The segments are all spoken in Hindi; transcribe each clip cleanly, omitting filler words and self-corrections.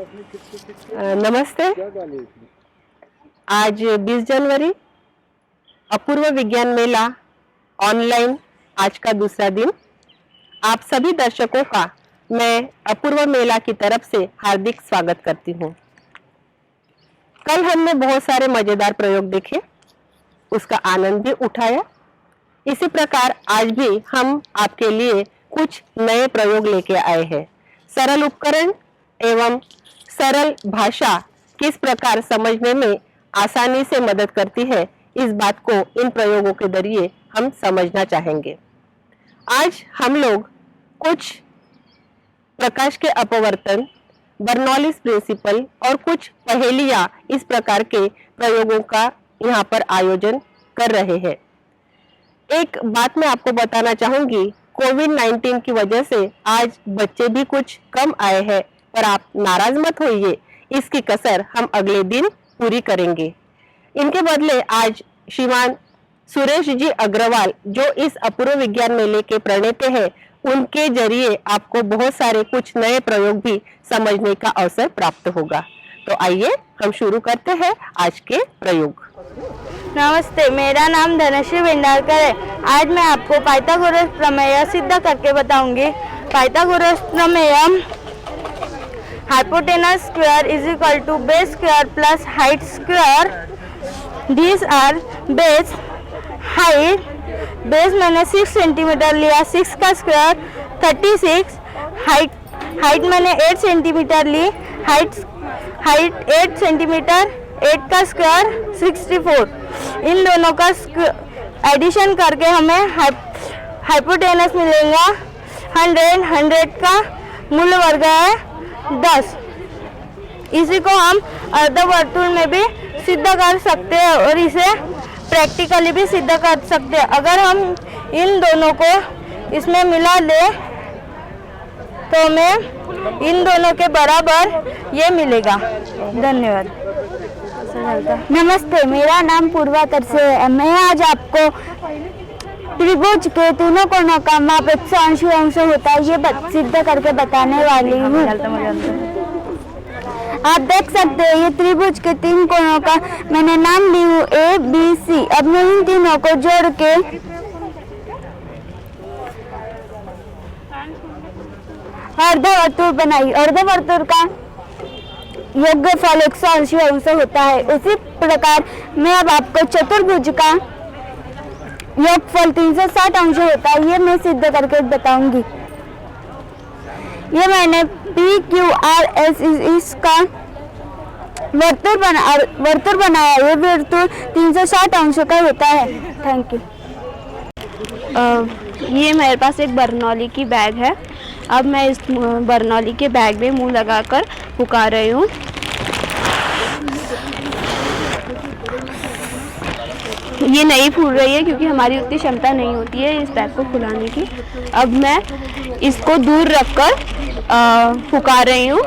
नमस्ते। आज 20 जनवरी अपूर्व विज्ञान मेला ऑनलाइन आज का दूसरा दिन। आप सभी दर्शकों का मैं अपूर्व मेला की तरफ से हार्दिक स्वागत करती हूँ। कल हमने बहुत सारे मजेदार प्रयोग देखे, उसका आनंद भी उठाया। इसी प्रकार आज भी हम आपके लिए कुछ नए प्रयोग लेके आए हैं। सरल उपकरण एवं सरल भाषा किस प्रकार समझने में आसानी से मदद करती है, इस बात को इन प्रयोगों के जरिए हम समझना चाहेंगे। आज हम लोग कुछ प्रकाश के अपवर्तन, बर्नौलीज प्रिंसिपल और कुछ पहेलियां इस प्रकार के प्रयोगों का यहाँ पर आयोजन कर रहे हैं। एक बात मैं आपको बताना चाहूंगी, कोविड-19 की वजह से आज बच्चे भी कुछ कम आए हैं, पर आप नाराज मत होइए, इसकी कसर हम अगले दिन पूरी करेंगे। इनके बदले आज श्रीमान सुरेश जी अग्रवाल, जो इस अपूर्व विज्ञान मेले के प्रणेता हैं, उनके जरिए आपको बहुत सारे कुछ नए प्रयोग भी समझने का अवसर प्राप्त होगा। तो आइए हम शुरू करते हैं आज के प्रयोग। नमस्ते, मेरा नाम धनश्री भंडारकर है। आज मैं आपको पाइथागोरस प्रमेय सिद्ध करके बताऊंगी। पाइथागोरस प्रमेय hypotenuse square is equal to base square plus height square. These are base, height, base मैंने 6 सेंटीमीटर लिया, 6 का स्क्वायर 36, हाइट मैंने 8 सेंटीमीटर ली, हाइट 8 सेंटीमीटर, 8 का स्क्वायर 64। इन दोनों का एडिशन करके हमें हाइपोटेनस मिलेगा 100 का मूल वर्ग है 10। इसी को हम अर्धवर्तुल में भी सिद्ध कर सकते हैं और इसे प्रैक्टिकली भी सिद्ध कर सकते हैं। अगर हम इन दोनों को इसमें मिला ले तो हमें इन दोनों के बराबर ये मिलेगा। धन्यवाद। नमस्ते, मेरा नाम पूर्वा तरसे है। मैं आज आपको त्रिभुज के तीनों कोणों का माप 180 अंश होता है ये सिद्ध करके बताने वाली हूँ। आप देख सकते हैं ये त्रिभुज के 3 कोणों का मैंने नाम ली हूँ A, B, C। अब मैं इन तीनों को जोड़ के अर्धवर्तुल बनाई। अर्धवर्तुल का योगफल 180 अंश होता है। उसी प्रकार मैं अब आपको चतुर्भुज का योगफल 360 अंश होता है ये मैं सिद्ध करके बताऊंगी। ये मैंने PQRS इसका वर्तुल बनाया। ये वर्तुल 360 अंश का होता है। Thank you. ये मेरे पास एक बर्नौली की बैग है। अब मैं इस बर्नौली के बैग में मुंह लगाकर फुका रही हूँ। ये नहीं फूल रही है क्योंकि हमारी उतनी क्षमता नहीं होती है इस बैग को फुलाने की। अब मैं इसको दूर रखकर फुका रही हूँ।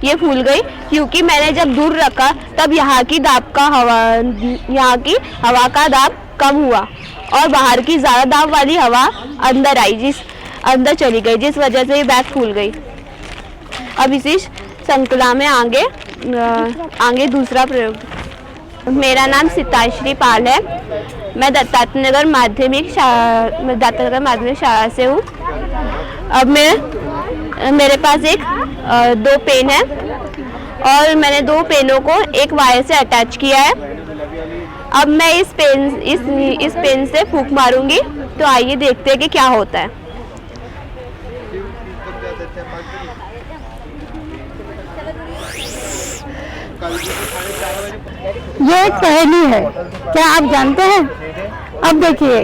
ये फूल गई क्योंकि मैंने जब दूर रखा तब यहाँ की हवा का दाब कम हुआ और बाहर की ज़्यादा दाब वाली हवा अंदर आई, अंदर चली गई, जिस वजह से ये बैग फूल गई। अब इसी श्रृंखला में आगे दूसरा प्रयोग। मेरा नाम सिताश्री पाल है। मैं दत्तात्रेय माध्यमिक शाला से हूँ। अब मेरे पास 2 पेन है और मैंने 2 पेनों को एक वायर से अटैच किया है। अब मैं इस पेन से फूंक मारूंगी, तो आइए देखते हैं कि क्या होता है। ये एक पहेली है, क्या आप जानते हैं? अब देखिए,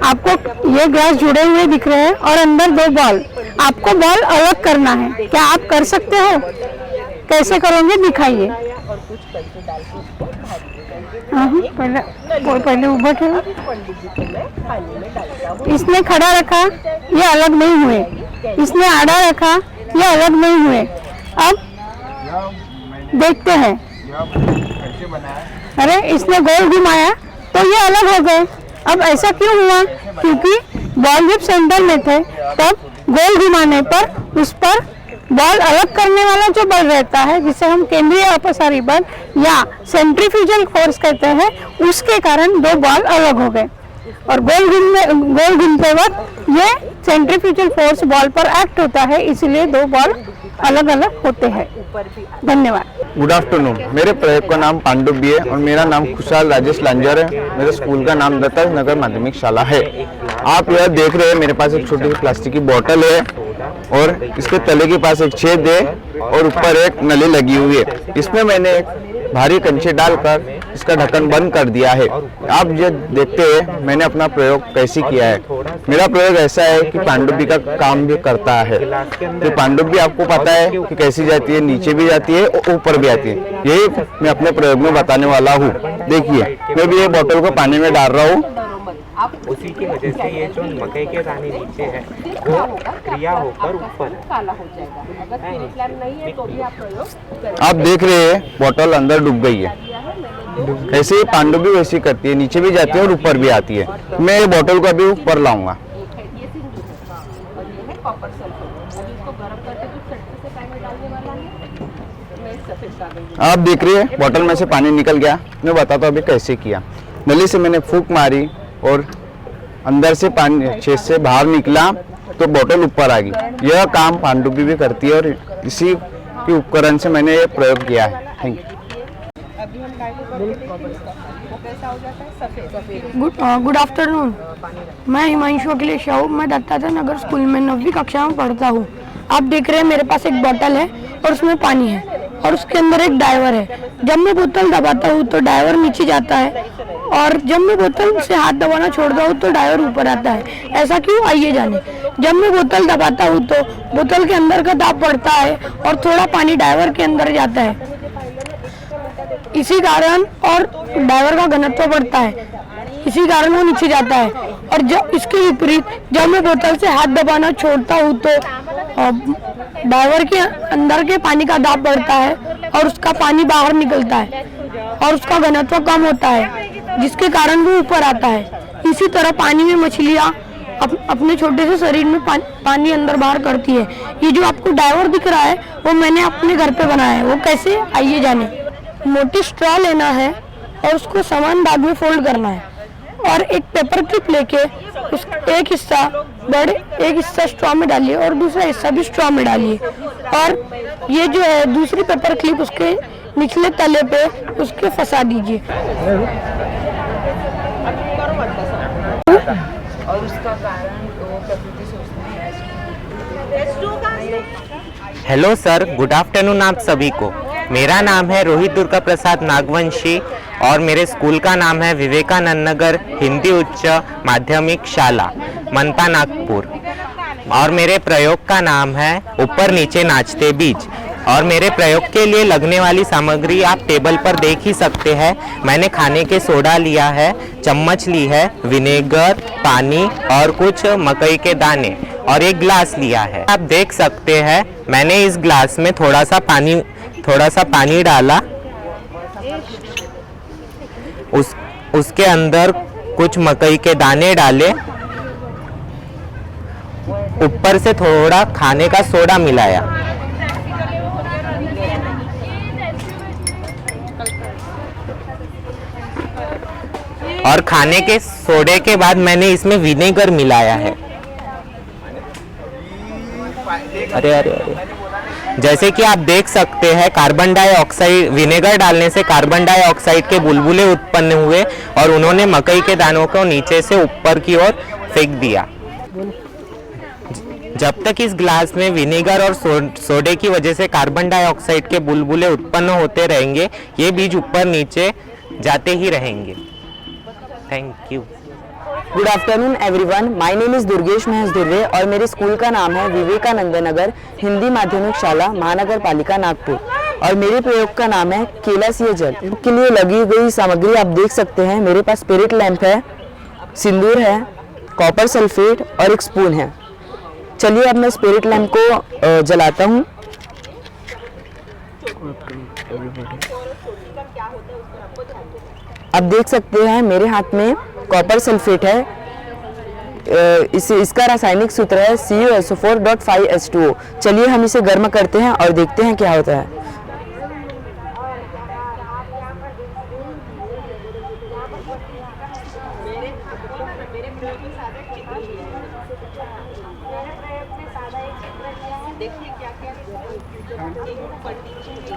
आपको ये ग्लास जुड़े हुए दिख रहे हैं और अंदर 2 बॉल। आपको बॉल अलग करना है। क्या आप कर सकते हो? कैसे करोगे दिखाइए। पहले ऊपर खेलो। इसने खड़ा रखा, ये अलग नहीं हुए। इसने आड़ा रखा, ये अलग नहीं हुए। अब देखते हैं। अरे इसने गोल घुमाया तो ये अलग हो गए। अब ऐसा क्यों हुआ? क्योंकि बॉल जब सेंटर में थे तब गोल घुमाने पर उस पर बॉल अलग करने वाला जो बल रहता है, जिसे हम केंद्रीय अपसारी बल या सेंट्रीफ्यूगल फोर्स कहते हैं, उसके कारण दो बॉल अलग हो गए। और गोल घूमते वक्त ये सेंट्रीफ्यूगल फोर्स बॉल पर एक्ट होता है, इसलिए दो बॉल अलग अलग होते हैं। धन्यवाद। Good afternoon. मेरे प्रयोग का नाम पांडुबी है और मेरा नाम खुशहाल राजेश लांजर है। मेरे स्कूल का नाम दत्ता नगर माध्यमिक शाला है। आप यह देख रहे हैं, मेरे पास एक छोटी सी प्लास्टिक की बोतल है और इसके तले के पास एक छेद है और ऊपर एक नली लगी हुई है। इसमें मैंने एक भारी कंचे डालकर इसका ढक्कन बंद कर दिया है। आप ये देखते हैं मैंने अपना प्रयोग कैसे किया है। मेरा प्रयोग ऐसा है कि पांडुबी का काम भी करता है। तो पांडुबी आपको पता है कि कैसी जाती है, नीचे भी जाती है और ऊपर भी आती है। यही मैं अपने प्रयोग में बताने वाला हूँ। देखिए, मैं भी ये बोतल को पानी में डाल रहा हूँ। उसी की वजह से ये जो मकई के दाने नीचे है वो क्रिया होकर ऊपर काला हो जाएगा। अगर स्पिरिट लैम्प नहीं है तो भी आप प्रयोग करें। आप देख रहे हैं बोतल अंदर डूब गई है। ऐसे ही पांडुबी वैसी करती है, नीचे भी जाती है और ऊपर भी आती है। मैं ये बोतल को अभी ऊपर लाऊंगा। आप देख रहे हैं बोतल में से पानी निकल गया। मैं बताता हूँ अभी कैसे किया। नली से मैंने फूंक मारी और अंदर से पानी छेद से बाहर निकला तो बोतल ऊपर आ गई। यह काम पांडुबी भी करती है और इसी के उपकरण से मैंने ये प्रयोग किया है। Thank you. Good afternoon. मैं हिमांशु अखिलेश साहू, मैं दत्तात्रेय नगर स्कूल में 9वीं कक्षा में पढ़ता हूँ। आप देख रहे हैं मेरे पास एक बोतल है और उसमें पानी है और उसके अंदर एक डायवर है। जब मैं बोतल दबाता हूँ तो डायवर नीचे जाता है और जब मैं बोतल से हाथ दबाना छोड़ता हूँ तो डायवर ऊपर आता है। ऐसा क्यों, आइए जाने। जब मैं बोतल दबाता हूँ तो बोतल के अंदर का दाब बढ़ता है और थोड़ा पानी डायवर के अंदर जाता है। इसी कारण और डायवर का घनत्व बढ़ता है, इसी कारण वो नीचे जाता है। और जब इसके विपरीत जब मैं बोतल से हाथ दबाना छोड़ता हूँ तो डायवर के अंदर के पानी का दाब बढ़ता है और उसका पानी बाहर निकलता है और उसका घनत्व कम होता है, जिसके कारण वो ऊपर आता है। इसी तरह पानी में मछलियाँ अपने छोटे से शरीर में पानी अंदर बाहर करती है। ये जो आपको डायवर दिख रहा है वो मैंने अपने घर पे बनाया है। वो कैसे, आइए जाने। मोटी स्ट्रॉ लेना है और उसको समान भाग में फोल्ड करना है और एक पेपर क्लिप लेके उस एक हिस्सा एक हिस्सा स्ट्रॉ में डालिए और दूसरा हिस्सा भी स्ट्रॉ में डालिए। और ये जो है दूसरी पेपर क्लिप उसके निचले तले पे उसके फंसा दीजिए। और उसका कारण तो प्रकृति सोचती है। हेलो सर, गुड आफ्टरनून आप सभी को। मेरा नाम है रोहित दुर्गा प्रसाद नागवंशी और मेरे स्कूल का नाम है विवेकानंद नगर हिंदी उच्च माध्यमिक शाला, मनपा, नागपुर। और मेरे प्रयोग का नाम है ऊपर नीचे नाचते बीज। और मेरे प्रयोग के लिए लगने वाली सामग्री आप टेबल पर देख ही सकते हैं। मैंने खाने के सोडा लिया है, चम्मच ली है, विनेगर, पानी और कुछ मकई के दाने और एक ग्लास लिया है। आप देख सकते हैं मैंने इस ग्लास में थोड़ा सा पानी डाला। उसके अंदर कुछ मकई के दाने डाले, ऊपर से थोड़ा खाने का सोडा मिलाया। और खाने के सोडे के बाद मैंने इसमें विनेगर मिलाया है। अरे जैसे कि आप देख सकते हैं कार्बन डाइऑक्साइड, विनेगर डालने से कार्बन डाइऑक्साइड के बुलबुले उत्पन्न हुए और उन्होंने मकई के दानों को नीचे से ऊपर की ओर फेंक दिया। जब तक इस ग्लास में विनेगर और सोडे की वजह से कार्बन डाइऑक्साइड के बुलबुले उत्पन्न होते रहेंगे, ये बीज ऊपर नीचे जाते ही रहेंगे। Thank you. Good afternoon everyone, my name is Durgesh Mahesh Durve और मेरे स्कूल का नाम है विवेकानंद नगर हिंदी माध्यमिक शाला, महानगर पालिका, नागपुर। और मेरे प्रयोग का नाम है केला सिए जल। के लिए लगी गई सामग्री आप देख सकते हैं। मेरे पास स्पिरिट लैंप है, सिंदूर है, कॉपर सल्फेट और एक स्पून है। चलिए अब मैं स्पिरिट लैंप को जलाता हूँ। आप देख सकते हैं मेरे हाथ में कॉपर सल्फेट है, इसका रासायनिक सूत्र है CuSO4.5H2O। चलिए हम इसे गर्म करते हैं और देखते हैं क्या होता है।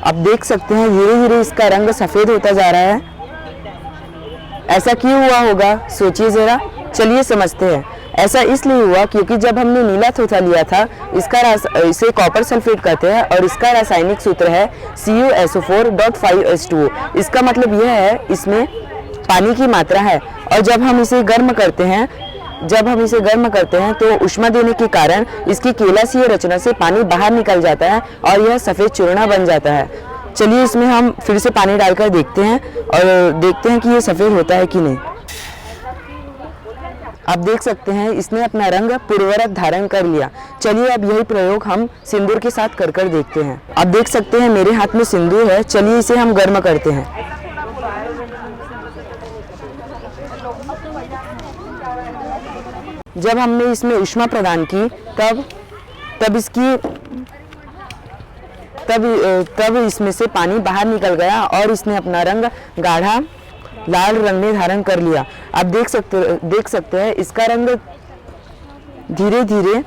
आप देख सकते हैं धीरे धीरे इसका रंग सफ़ेद होता जा रहा है। ऐसा क्यों हुआ होगा, सोचिए ज़रा। चलिए समझते हैं। ऐसा इसलिए हुआ क्योंकि जब हमने नीला थोथा लिया था, इसे कॉपर सल्फेट कहते हैं और इसका रासायनिक सूत्र है CuSO4.5H2O। इसका मतलब यह है इसमें पानी की मात्रा है। और जब हम इसे गर्म करते हैं तो ऊष्मा देने के कारण इसकी केलासीय रचना से पानी बाहर निकल जाता है और यह सफ़ेद चूर्ण बन जाता है। चलिए इसमें हम फिर से पानी डालकर देखते हैं और देखते हैं कि ये सफ़ेद होता है कि नहीं। आप देख सकते हैं इसने अपना रंग पूर्वरत धारण कर लिया। चलिए अब यही प्रयोग हम सिंदूर के साथ कर देखते हैं। आप देख सकते हैं मेरे हाथ में सिंदूर है। चलिए इसे हम गर्म करते हैं। जब हमने इसमें ऊष्मा प्रदान की तब इसमें से पानी बाहर निकल गया और इसने अपना रंग गाढ़ा लाल रंग में धारण कर लिया। आप देख सकते हैं इसका रंग धीरे धीरे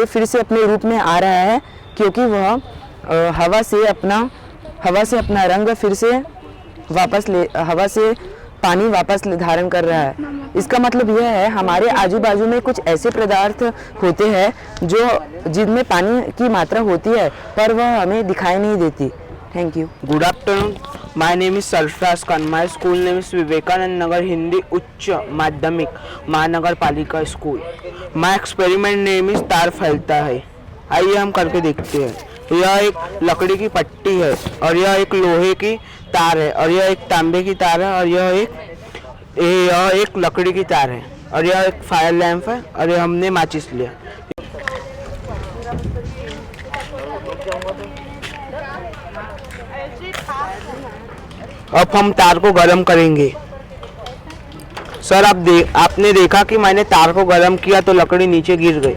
फिर से अपने रूप में आ रहा है क्योंकि वह हवा से अपना रंग फिर से पानी वापस धारण कर रहा है। इसका मतलब यह है हमारे आजू बाजू में कुछ ऐसे पदार्थ होते हैं जिनमें पानी की मात्रा होती है पर वह हमें दिखाई नहीं देती। Thank you. Good afternoon. My name is Sarfraz Khan. My school name is Vivekanand Nagar Hindi उच्च माध्यमिक महानगर पालिका school. My experiment name is तार फैलता है। आइए हम करके देखते हैं। यह एक लकड़ी की पट्टी है और यह एक लोहे की तार है और यह एक तांबे की तार है और यह एक लकड़ी की तार है और यह एक फायर लैंप है और यह हमने माचिस लिया। अब हम तार को गर्म करेंगे। सर आपने देखा कि मैंने तार को गर्म किया तो लकड़ी नीचे गिर गई।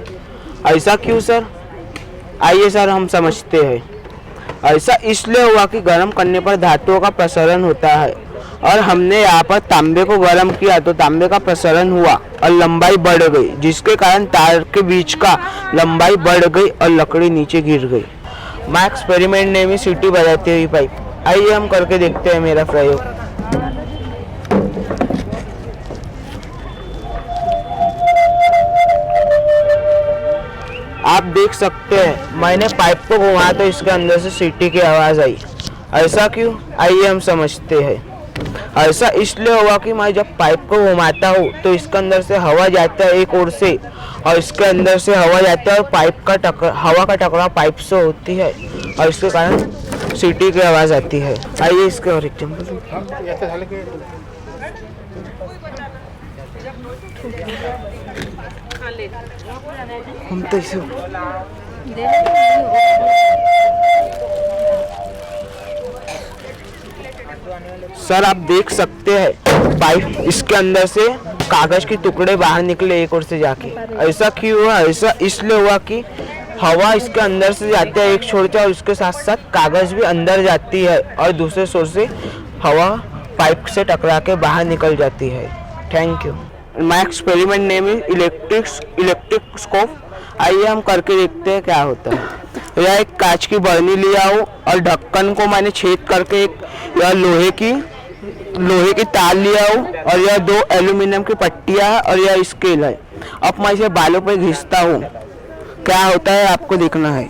ऐसा क्यों सर? आइए सर हम समझते हैं। ऐसा इसलिए हुआ कि गर्म करने पर धातुओं का प्रसरण होता है और हमने यहाँ पर तांबे को गर्म किया तो तांबे का प्रसरण हुआ और लंबाई बढ़ गई, जिसके कारण तार के बीच का लंबाई बढ़ गई और लकड़ी नीचे गिर गई। माय एक्सपेरिमेंट नेम इज सीटी बजाती हुई पाइप। आइए हम करके देखते हैं मेरा प्रयोग। आप देख सकते हैं मैंने पाइप को घुमाया तो इसके अंदर से सीटी की आवाज़ आई। ऐसा क्यों? आइए हम समझते हैं। ऐसा इसलिए हुआ कि मैं जब पाइप को घुमाता हूँ तो इसके अंदर से हवा जाता है एक ओर से और इसके अंदर से हवा जाता है और हवा का टकराव पाइप से होती है और इसके कारण सीटी की आवाज़ आती है। आइए इसके और एग्जाम्पल। हम तो इसे सर आप देख सकते हैं पाइप इसके अंदर से कागज के टुकड़े बाहर निकले एक ओर से जाके। ऐसा क्यों हुआ? ऐसा इसलिए हुआ कि हवा इसके अंदर से जाती है एक छोर से और उसके साथ साथ कागज भी अंदर जाती है और दूसरे छोर से हवा पाइप से टकरा के बाहर निकल जाती है। Thank you. My experiment name is electric scope. आइए हम करके देखते हैं क्या होता है। यह एक कांच की बर्नी लिया हूँ और ढक्कन को मैंने छेद करके यह लोहे की तार लिया हूँ और यह 2 एल्यूमिनियम की पट्टियाँ है और यह स्केल है। अब मैं इसे बालों पे घिसता हूँ। क्या होता है आपको देखना है।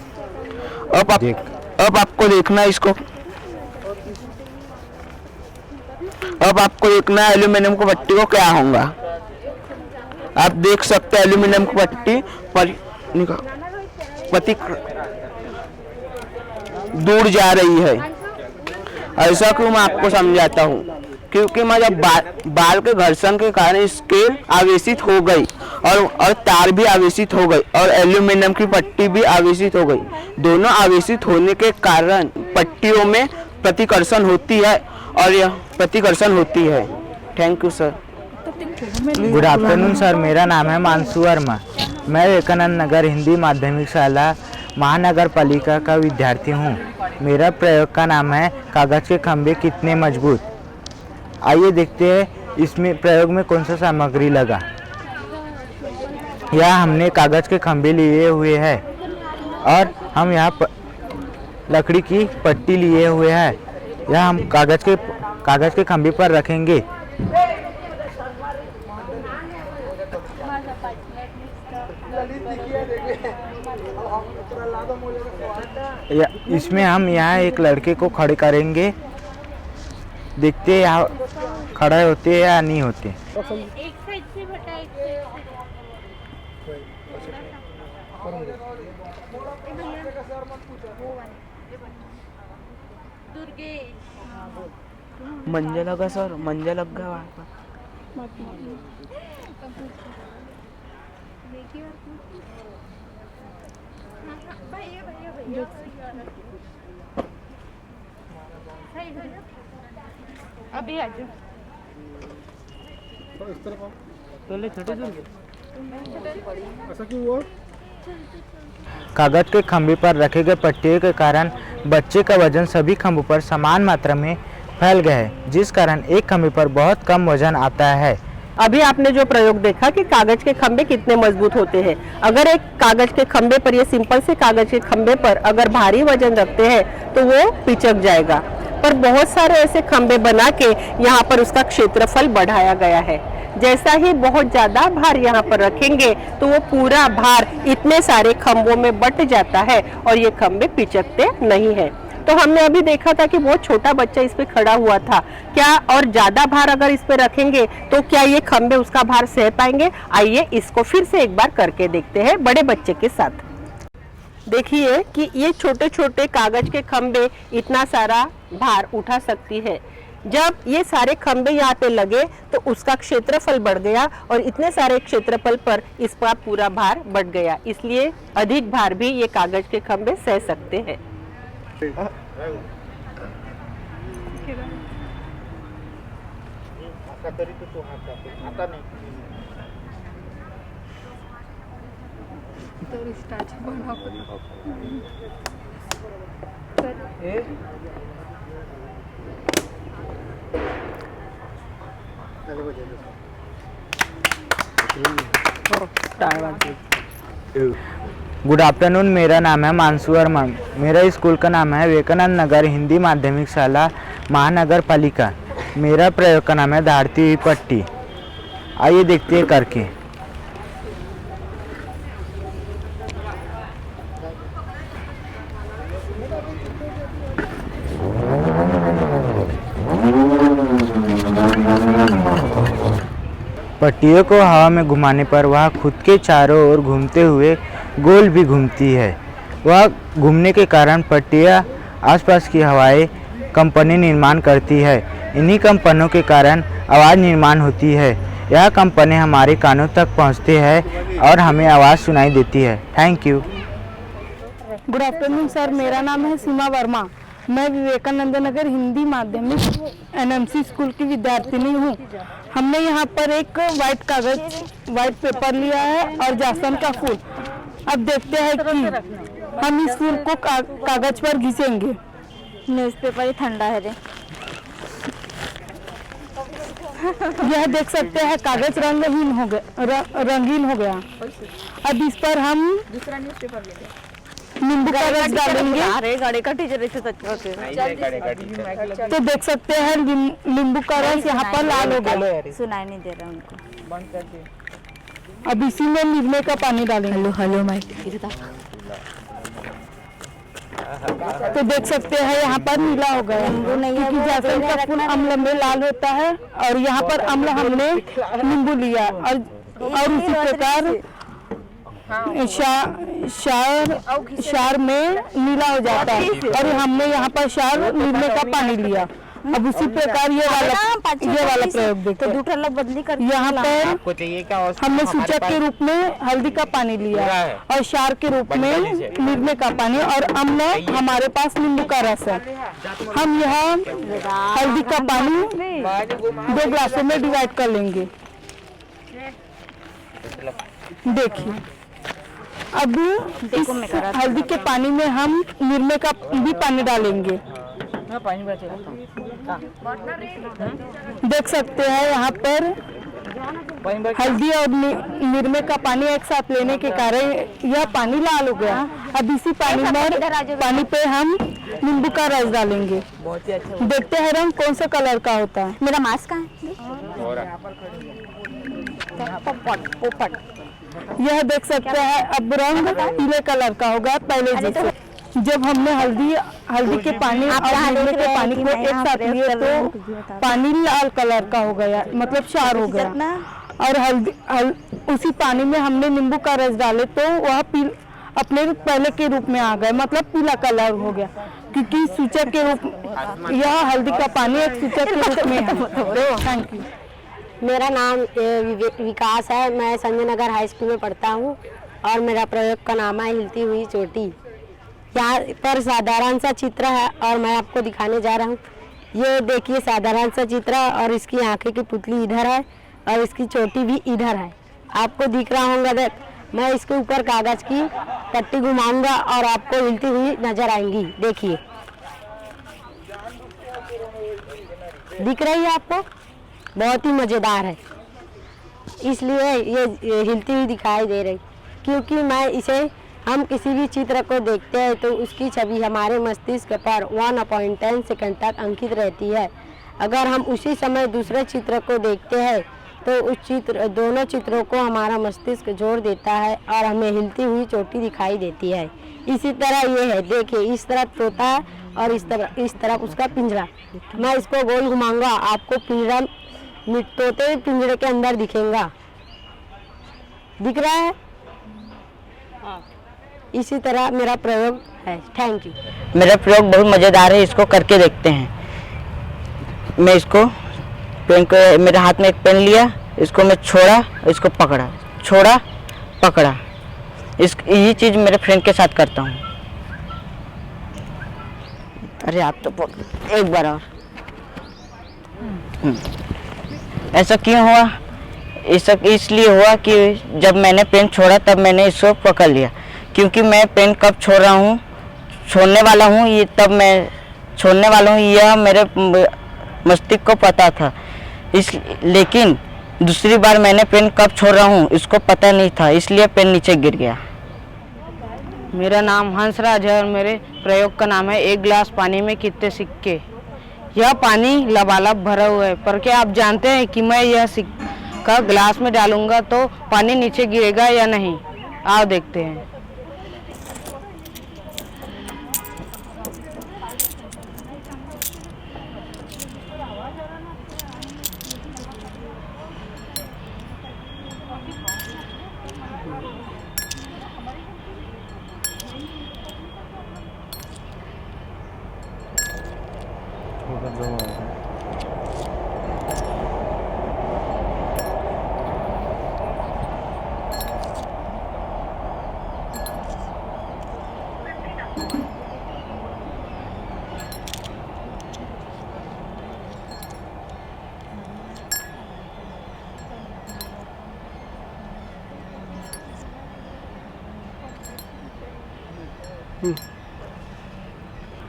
अब आपको देखना है इसको। अब आपको देखना है एल्यूमिनियम की पट्टी को क्या होगा। आप देख सकते हैं एल्यूमिनियम की पट्टी दूर जा रही है। ऐसा क्यों? मैं आपको समझाता हूँ। क्योंकि मैं जब बाल के घर्षण के कारण स्केल आवेशित हो गई और तार भी आवेशित हो गई और एल्यूमिनियम की पट्टी भी आवेशित हो गई। दोनों आवेशित होने के कारण पट्टियों में प्रतिकर्षण होती है और यह प्रतिकर्षण होती है। Thank you sir. Good afternoon sir, मेरा नाम है मानसू वर्मा। मैं विवेकानंद नगर हिंदी माध्यमिक शाला महानगर पालिका का विद्यार्थी हूँ। मेरा प्रयोग का नाम है कागज़ के खंभे कितने मजबूत। आइए देखते हैं इसमें प्रयोग में कौन सा सामग्री लगा। यहाँ हमने कागज़ के खंभे लिए हुए हैं और हम यहाँ लकड़ी की पट्टी लिए हुए हैं। यह हम कागज़ के खंभे पर रखेंगे। इसमें हम यहाँ एक लड़के को खड़े करेंगे। देखते हैं यहाँ खड़े होते हैं या नहीं होते। मंजा लगा सर, मंजा लग गया वहाँ पर। अभी आ जाओ। कागज के खंभे पर रखे गए पट्टियों के कारण बच्चे का वजन सभी खंभों पर समान मात्रा में फैल गया है, जिस कारण एक खंभे पर बहुत कम वजन आता है। अभी आपने जो प्रयोग देखा कि कागज के खंभे कितने मजबूत होते हैं। अगर एक कागज के खंभे पर, ये सिंपल से कागज के खंभे पर अगर भारी वजन रखते हैं तो वो पिचक जाएगा, पर बहुत सारे ऐसे खंभे बना के यहाँ पर उसका क्षेत्रफल बढ़ाया गया है। जैसा ही बहुत ज्यादा भार यहाँ पर रखेंगे तो वो पूरा भार इतने सारे खंभों में बट जाता है और ये खंभे पिचकते नहीं है। तो हमने अभी देखा था कि बहुत छोटा बच्चा इस पे खड़ा हुआ था, क्या और ज्यादा भार अगर इस पे रखेंगे तो क्या ये खंभे उसका भार सह पाएंगे। आइए इसको फिर से एक बार करके देखते हैं बड़े बच्चे के साथ। देखिए कि ये छोटे छोटे कागज के खंभे इतना सारा भार उठा सकती है। जब ये सारे खंभे यहाँ पे लगे तो उसका क्षेत्रफल बढ़ गया और इतने सारे क्षेत्रफल पर इसका पूरा भार बढ़ गया, इसलिए अधिक भार भी ये कागज के खंभे सह सकते हैं। गुड आफ्टरनून, मेरा नाम है मानसू वर्मा। मेरा स्कूल का नाम है विवेकानंद नगर हिंदी माध्यमिक शाला महानगर पालिका। मेरा प्रयोग का नाम है दहाड़ती हुई पट्टी। आइए देखते हैं करके। पट्टियों को हवा में घुमाने पर वह खुद के चारों ओर घूमते हुए गोल भी घूमती है। वह घूमने के कारण पट्टियाँ आसपास की हवाएं कंपनी निर्माण करती है। इन्हीं कंपनों के कारण आवाज़ निर्माण होती है। यह कंपनी हमारे कानों तक पहुँचती है और हमें आवाज़ सुनाई देती है। Thank you. Good afternoon sir, मेरा नाम है सीमा वर्मा। मैं विवेकानंद नगर हिंदी माध्यमिक एनएमसी स्कूल की विद्यार्थिनी हूँ। हमने यहाँ पर एक वाइट पेपर लिया है और जासन का फूल। अब देखते हैं कि हम इस फूल को कागज पर घिसेंगे। न्यूज़पेपर ही ठंडा है रे। यह देख सकते हैं कागज रंगहीन हो गया। अब इस पर हम दूसरा न्यूज़पेपर ले लें। नींबू का रस डालेंगे। अरे गाड़ी का टीचर तो देख सकते हैं नींबू का रस यहाँ पर लाल हो गया। सुनाई नहीं दे रहा उनको। अब इसी में नींबू का पानी डालेंगे। Hello Mike. तो देख सकते हैं यहाँ पर नीला हो गया, क्योंकि जासन का फूल अम्ल में लाल होता है और यहाँ पर अम्ल हमने नींबू लिया और उसी प्रकार शार में नीला हो जाता है और हमने यहाँ पर शार नीले का पानी लिया। अब उसी प्रकार ये वाला प्रयोग देखते हैं। बदली कर यहाँ पर हमने सूचक के रूप में हल्दी का पानी लिया और क्षार के रूप में निर्मे का पानी और अम्ल हमारे पास नींबू का रस है। हम यह हल्दी का पानी 2 ग्लासों में डिवाइड कर लेंगे। देखिए अभी इस हल्दी के पानी में हम निरमे का भी पानी डालेंगे। देख सकते हैं यहाँ पर हल्दी और निरमे का पानी एक साथ लेने के कारण यह पानी लाल हो गया। अब इसी पानी पे हम नींबू का रस डालेंगे। देखते हैं रंग कौन सा कलर का होता है। मेरा मास्क कहाँ है? यह देख सकते हैं अब रंग पीले कलर का होगा पहले जैसे। जब हमने हल्दी के पानी और नींबू के पानी को एक साथ लिए तो पानी लाल कलर का हो गया, मतलब क्षार हो गया। और उसी पानी में हमने नींबू का रस डाले तो वह अपने पहले के रूप में आ गए, मतलब पीला कलर हो गया, क्योंकि सूचक के रूप यह हल्दी का पानी एक सूचक के रूप में है। Thank you. मेरा नाम विकास है। मैं संजय नगर हाई स्कूल में पढ़ता हूँ और मेरा प्रयोग का नाम है हिलती हुई चोटी। यहाँ पर साधारण सा चित्र है और मैं आपको दिखाने जा रहा हूँ। ये देखिए साधारण सा चित्र और इसकी आंखें की पुतली इधर है और इसकी चोटी भी इधर है। आपको दिख रहा होगा। मैं इसके ऊपर कागज की पट्टी घुमाऊंगा और आपको हिलती हुई नजर आएंगी। देखिए दिख रही है आपको, बहुत ही मज़ेदार है, इसलिए ये हिलती हुई दिखाई दे रही। क्योंकि मैं इसे हम किसी भी चित्र को देखते हैं तो उसकी छवि हमारे मस्तिष्क पर 1/10 सेकंड तक अंकित रहती है। अगर हम उसी समय दूसरे चित्र को देखते हैं तो दोनों चित्रों को हमारा मस्तिष्क जोड़ देता है और हमें हिलती हुई चोटी दिखाई देती है। इसी तरह ये है, देखिए इस तरफ तोता है और इस तरफ उसका पिंजरा। मैं इसको गोल घुमाऊंगा, आपको पिंजरा तोते पिंजरे के अंदर दिखेगा। दिख रहा है? इसी तरह मेरा प्रयोग है। Thank you. मेरा प्रयोग बहुत मज़ेदार है, इसको करके देखते हैं। मैं इसको पेन को, मेरे हाथ में एक पेन लिया, इसको मैं छोड़ा, इसको पकड़ा, छोड़ा, पकड़ा। ये चीज़ मेरे फ्रेंड के साथ करता हूँ। अरे आप तो एक बार और। ऐसा क्यों हुआ? इसलिए हुआ कि जब मैंने पेन छोड़ा तब मैंने इसको पकड़ लिया, क्योंकि मैं पेन कब छोड़ रहा हूँ, छोड़ने वाला हूँ, ये तब मैं छोड़ने वाला हूँ, यह मेरे मस्तिष्क को पता था। लेकिन दूसरी बार मैंने पेन कब छोड़ रहा हूँ इसको पता नहीं था, इसलिए पेन नीचे गिर गया। मेरा नाम हंसराज है और मेरे प्रयोग का नाम है एक गिलास पानी में कितने सिक्के। यह पानी लबालब भरा हुआ है, पर क्या आप जानते हैं कि मैं यह सिक्का गिलास में डालूंगा तो पानी नीचे गिरेगा या नहीं? आओ देखते हैं।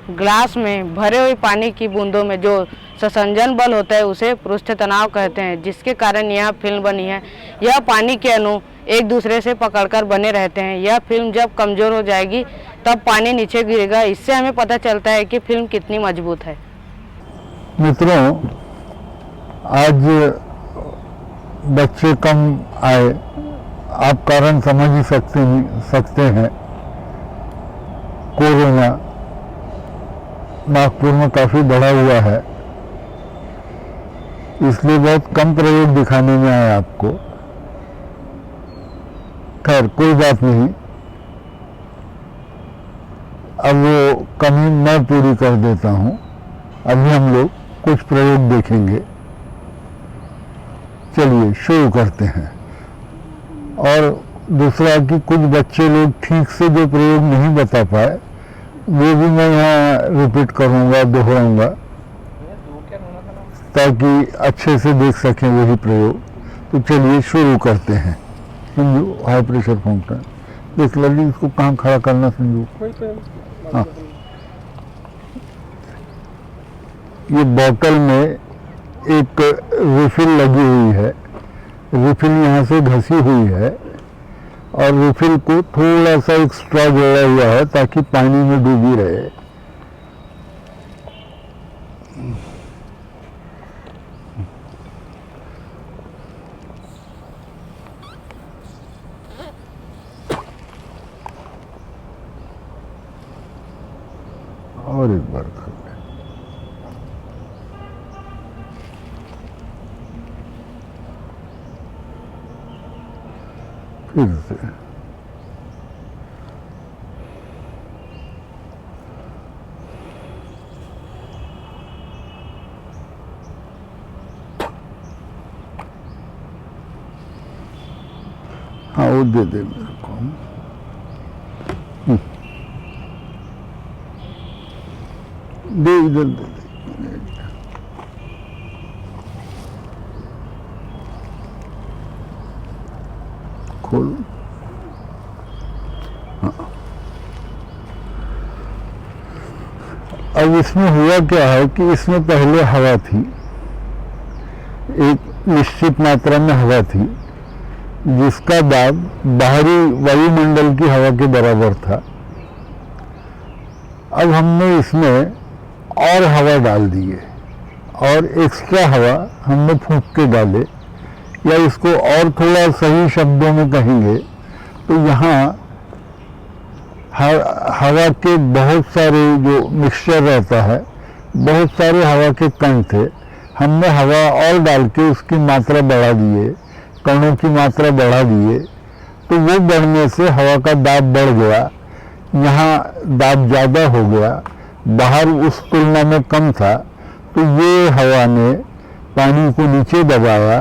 ग्लास में भरे हुए पानी की बूंदों में जो संसंजन बल होता है उसे पृष्ठ तनाव कहते हैं, जिसके कारण यह फिल्म बनी है। यह पानी के अणु एक दूसरे से पकड़कर बने रहते हैं। यह फिल्म जब कमज़ोर हो जाएगी तब पानी नीचे गिरेगा। इससे हमें पता चलता है कि फिल्म कितनी मजबूत है। मित्रों, आज बच्चे कम आए, आप कारण समझ ही सकते हैं। कोरोना नागपुर में काफ़ी बढ़ा हुआ है, इसलिए बहुत कम प्रयोग दिखाने में आए आपको। खैर कोई बात नहीं, अब वो कमी मैं पूरी कर देता हूँ। अभी हम लोग कुछ प्रयोग देखेंगे। चलिए शुरू करते हैं। और दूसरा कि कुछ बच्चे लोग ठीक से जो प्रयोग नहीं बता पाए वो भी मैं यहाँ रिपीट करूँगा, दोहराऊँगा, ताकि अच्छे से देख सकें वही प्रयोग। तो चलिए शुरू करते हैं। Sanju high pressure fountain. देख लड़ी इसको कहाँ खड़ा करना संजू। हाँ, ये बोतल में एक रिफिल लगी हुई है, रिफिल यहाँ से घसी हुई है और रिफिल को थोड़ा सा एक स्ट्रॉ जोड़ा हुआ है ताकि पानी में डूबी रहे। और एक बार कर लें। फिर से हाँ वो दे दे मेरे को। दे इधर दे दे। खोल। हाँ। अब इसमें हुआ क्या है कि इसमें पहले हवा थी, एक निश्चित मात्रा में हवा थी जिसका दाब बाहरी वायुमंडल की हवा के बराबर था। अब हमने इसमें और हवा डाल दी है और एक्स्ट्रा हवा हमने फूंक के डाले, या इसको और थोड़ा सही शब्दों में कहेंगे तो यहाँ हवा के बहुत सारे जो मिक्सचर रहता है, बहुत सारे हवा के कण थे, हमने हवा और डाल के उसकी मात्रा बढ़ा दिए, कणों की मात्रा बढ़ा दिए, तो वो बढ़ने से हवा का दाब बढ़ गया। यहाँ दाब ज़्यादा हो गया, बाहर उस तुलना में कम था, तो ये हवा ने पानी को नीचे दबाया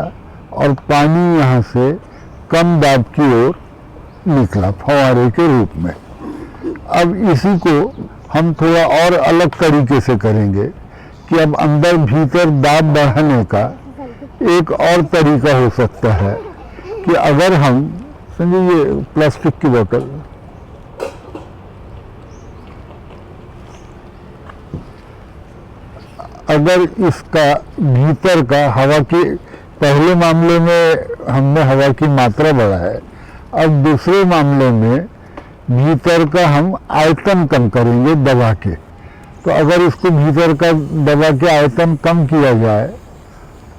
और पानी यहाँ से कम दाब की ओर निकला फव्वारे के रूप में। अब इसी को हम थोड़ा और अलग तरीके से करेंगे कि अब अंदर भीतर दाब बढ़ाने का एक और तरीका हो सकता है कि अगर हम समझिए ये प्लास्टिक की बोतल, अगर इसका भीतर का हवा की, पहले मामले में हमने हवा की मात्रा बढ़ाया है, अब दूसरे मामले में भीतर का हम आयतन कम करेंगे दबा के। तो अगर इसको भीतर का दबा के आयतन कम किया जाए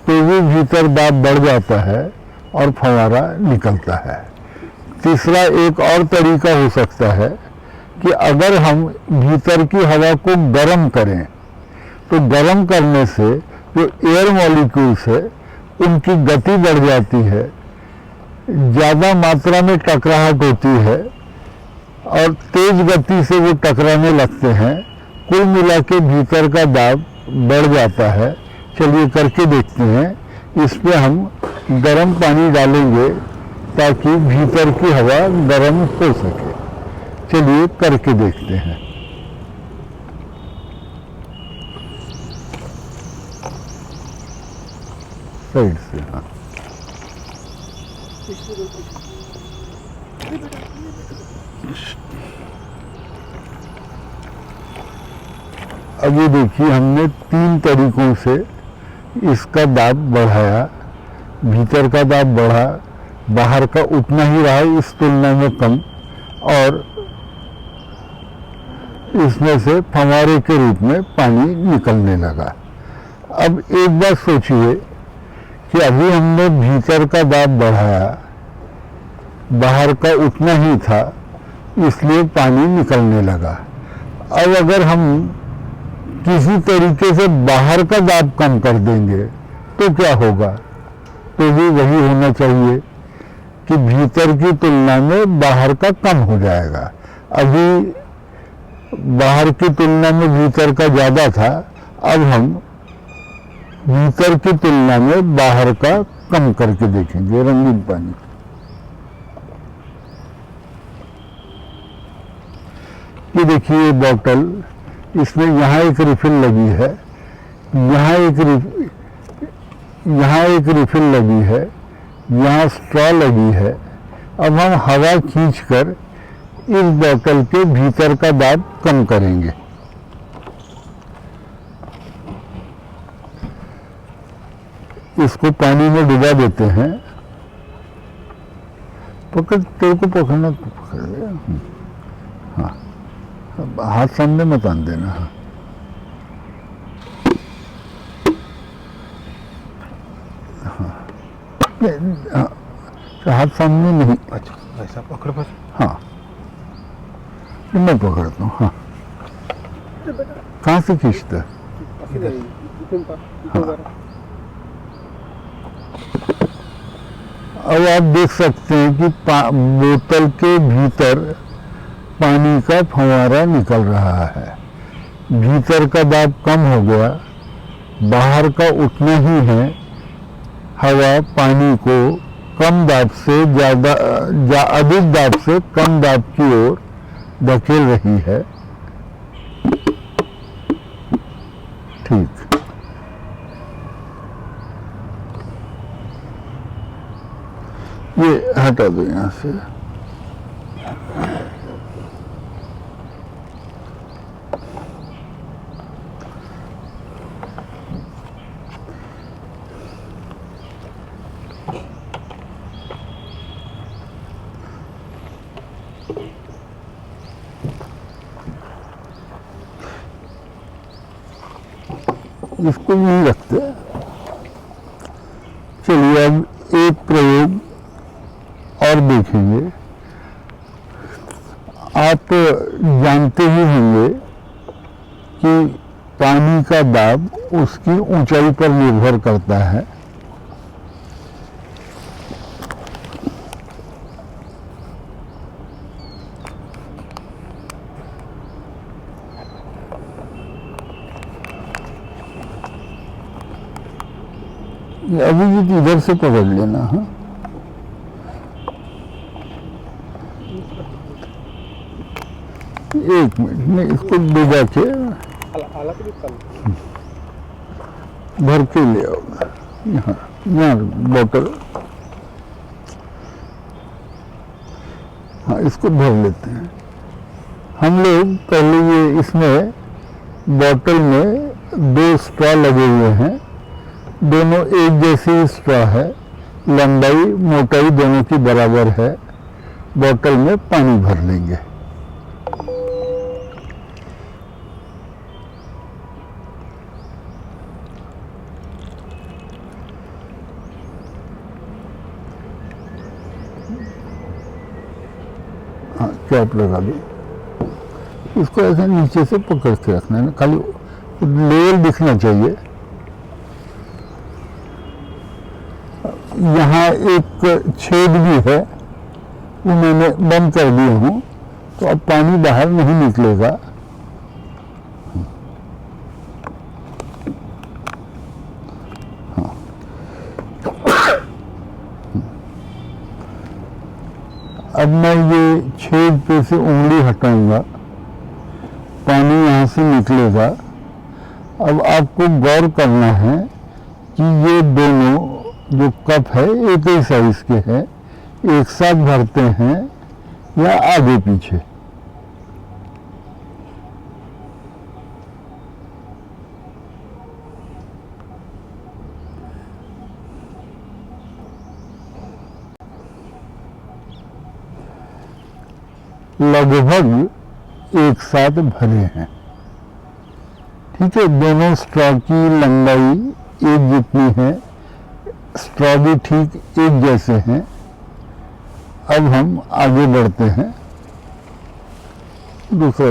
तो भी भीतर दाब बढ़ जाता है और फव्वारा निकलता है। तीसरा एक और तरीका हो सकता है कि अगर हम भीतर की हवा को गर्म करें तो गर्म करने से जो एयर मॉलिक्यूल्स है उनकी गति बढ़ जाती है, ज़्यादा मात्रा में टकराहट होती है और तेज गति से वो टकराने लगते हैं। कुल मिला के भीतर का दाब बढ़ जाता है। चलिए करके देखते हैं। इस पे हम गर्म पानी डालेंगे ताकि भीतर की हवा गर्म हो सके। चलिए करके देखते हैं। साइड से हाँ, अब ये देखिए हमने 3 तरीकों से इसका दाब बढ़ाया। भीतर का दाब बढ़ा, बाहर का उतना ही रहा, इस तुलना में कम, और इसमें से फव्वारे के रूप में पानी निकलने लगा। अब एक बात सोचिए कि अभी हमने भीतर का दाब बढ़ाया, बाहर का उतना ही था, इसलिए पानी निकलने लगा। अब अगर हम किसी तरीके से बाहर का दाब कम कर देंगे तो क्या होगा? तो भी वही होना चाहिए कि भीतर की तुलना में बाहर का कम हो जाएगा। अभी बाहर की तुलना में भीतर का ज़्यादा था, अब हम भीतर की तुलना में बाहर का कम करके देखेंगे। रंगीन पानी, ये देखिए ये बॉटल, इसमें यहाँ एक रिफिल लगी है, यहाँ एक रिफिल लगी है, यहाँ स्ट्रॉ लगी है, अब हम हवा खींचकर इस बोतल के भीतर का दाब कम करेंगे। इसको पानी में डुबा देते हैं। पकड़, तेरे को पकड़ना तो पकड़ ले। हाँ, हाथ सामने मत आन देना। हाँ, हाँ, हाथ सामने नहीं। अच्छा ऐसा पकड़ बस। हाँ, मैं पकड़ता हूँ। हाँ, कहाँ से खींचता है? हाँ। अब आप देख सकते हैं कि बोतल के भीतर पानी का फव्वारा निकल रहा है। भीतर का दाब कम हो गया, बाहर का उतना ही है। हवा पानी को कम दाब से अधिक दाब से कम दाब की ओर धकेल रही है। ठीक, ये हटा दो यहाँ से। इसको नहीं रखते। चलिए अब एक प्रयोग और देखेंगे। आप जानते ही होंगे कि पानी का दाब उसकी ऊंचाई पर निर्भर करता है। अभिजीत इधर से पकड़ लेना। हाँ, एक मिनट में इसको डुबा के भर के ले आओ। यहाँ बोतल। हाँ, इसको भर लेते हैं हम लोग। पहले ये इसमें बोतल में 2 स्ट्रॉ लगे हुए हैं। दोनों एक जैसी स्ट्रॉ है, लंबाई मोटाई दोनों की बराबर है। बोतल में पानी भर लेंगे। हाँ, कैप लगा दो। इसको ऐसे नीचे से पकड़ के रखना है, खाली लेवल दिखना चाहिए। यहाँ एक छेद भी है, वो मैंने बंद कर दिया हूँ, तो अब पानी बाहर नहीं निकलेगा। हाँ। अब मैं ये छेद पे से उंगली हटाऊंगा, पानी यहाँ से निकलेगा। अब आपको गौर करना है कि ये दोनों जो कप है एक ही साइज के हैं, एक साथ भरते हैं या आगे पीछे। लगभग एक साथ भरे हैं। ठीक है, दोनों स्ट्रॉ की लंबाई एक जितनी है, स्ट्रॉ भी ठीक एक जैसे हैं। अब हम आगे बढ़ते हैं। दूसरा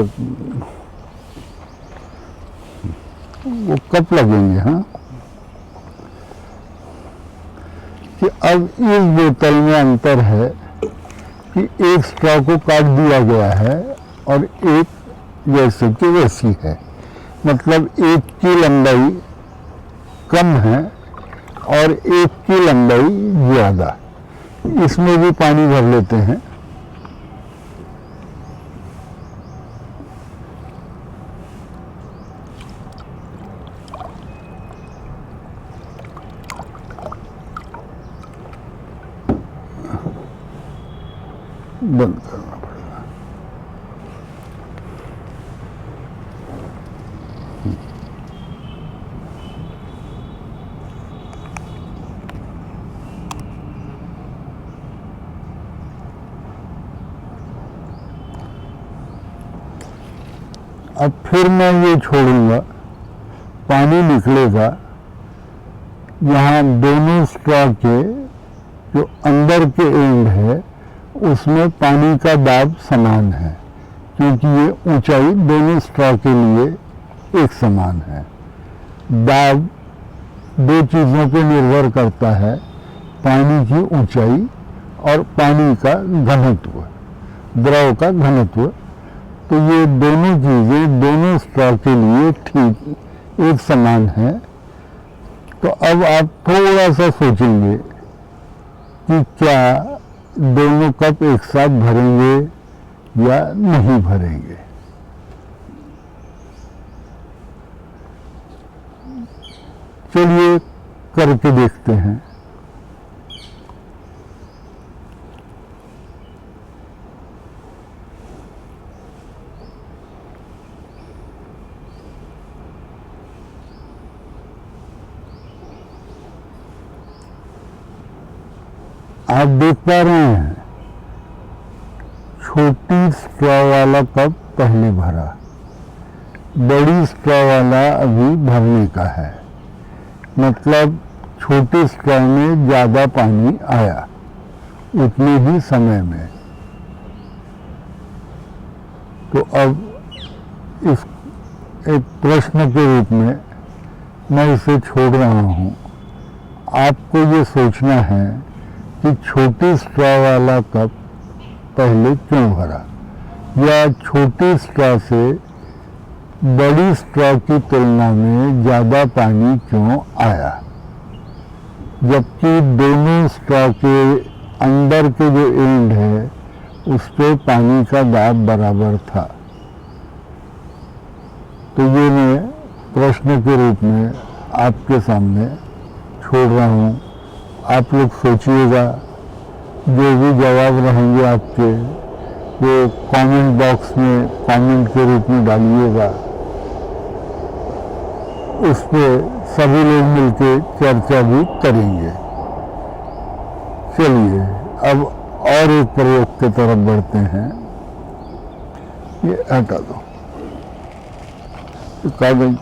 वो कप लगेंगे। हाँ, कि अब इस बोतल में अंतर है कि एक स्ट्रॉ को काट दिया गया है और एक जैसे कि वैसी है। मतलब एक की लंबाई कम है और एक की लंबाई ज़्यादा। इसमें भी पानी भर लेते हैं। बंद करना पड़ेगा। अब फिर मैं ये छोड़ूंगा, पानी निकलेगा। यहाँ दोनों स्ट्रॉ के जो अंदर के एंड है उसमें पानी का दाब समान है, क्योंकि ये ऊंचाई दोनों स्ट्रॉ के लिए एक समान है। दाब दो चीज़ों पर निर्भर करता है, पानी की ऊंचाई और पानी का घनत्व, द्रव का घनत्व। तो ये दोनों चीज़ें दोनों स्ट्रॉ के लिए ठीक एक समान है। तो अब आप थोड़ा सा सोचेंगे कि क्या दोनों कप एक साथ भरेंगे या नहीं भरेंगे। चलिए करके देखते हैं। आप देख पा रहे हैं, छोटी स्ट्रॉ वाला कप पहले भरा, बड़ी स्ट्रॉ वाला अभी भरने का है। मतलब छोटी स्ट्रॉ में ज़्यादा पानी आया उतने ही समय में। तो अब इस एक प्रश्न के रूप में मैं इसे छोड़ रहा हूँ। आपको ये सोचना है कि छोटी स्ट्रॉ वाला कप पहले क्यों भरा, या छोटी स्ट्रॉ से बड़ी स्ट्रॉ की तुलना में ज़्यादा पानी क्यों आया, जबकि दोनों स्ट्रॉ के अंदर के जो एंड है उस पे पानी का दाब बराबर था। तो ये मैं प्रश्न के रूप में आपके सामने छोड़ रहा हूँ। आप लोग सोचिएगा, जो भी जवाब रहेंगे आपके वो कमेंट बॉक्स में कमेंट के रूप में डालिएगा। उस पर सभी लोग मिलकर चर्चा भी करेंगे। चलिए अब और एक प्रयोग की तरफ बढ़ते हैं। ये हटा दो कागज।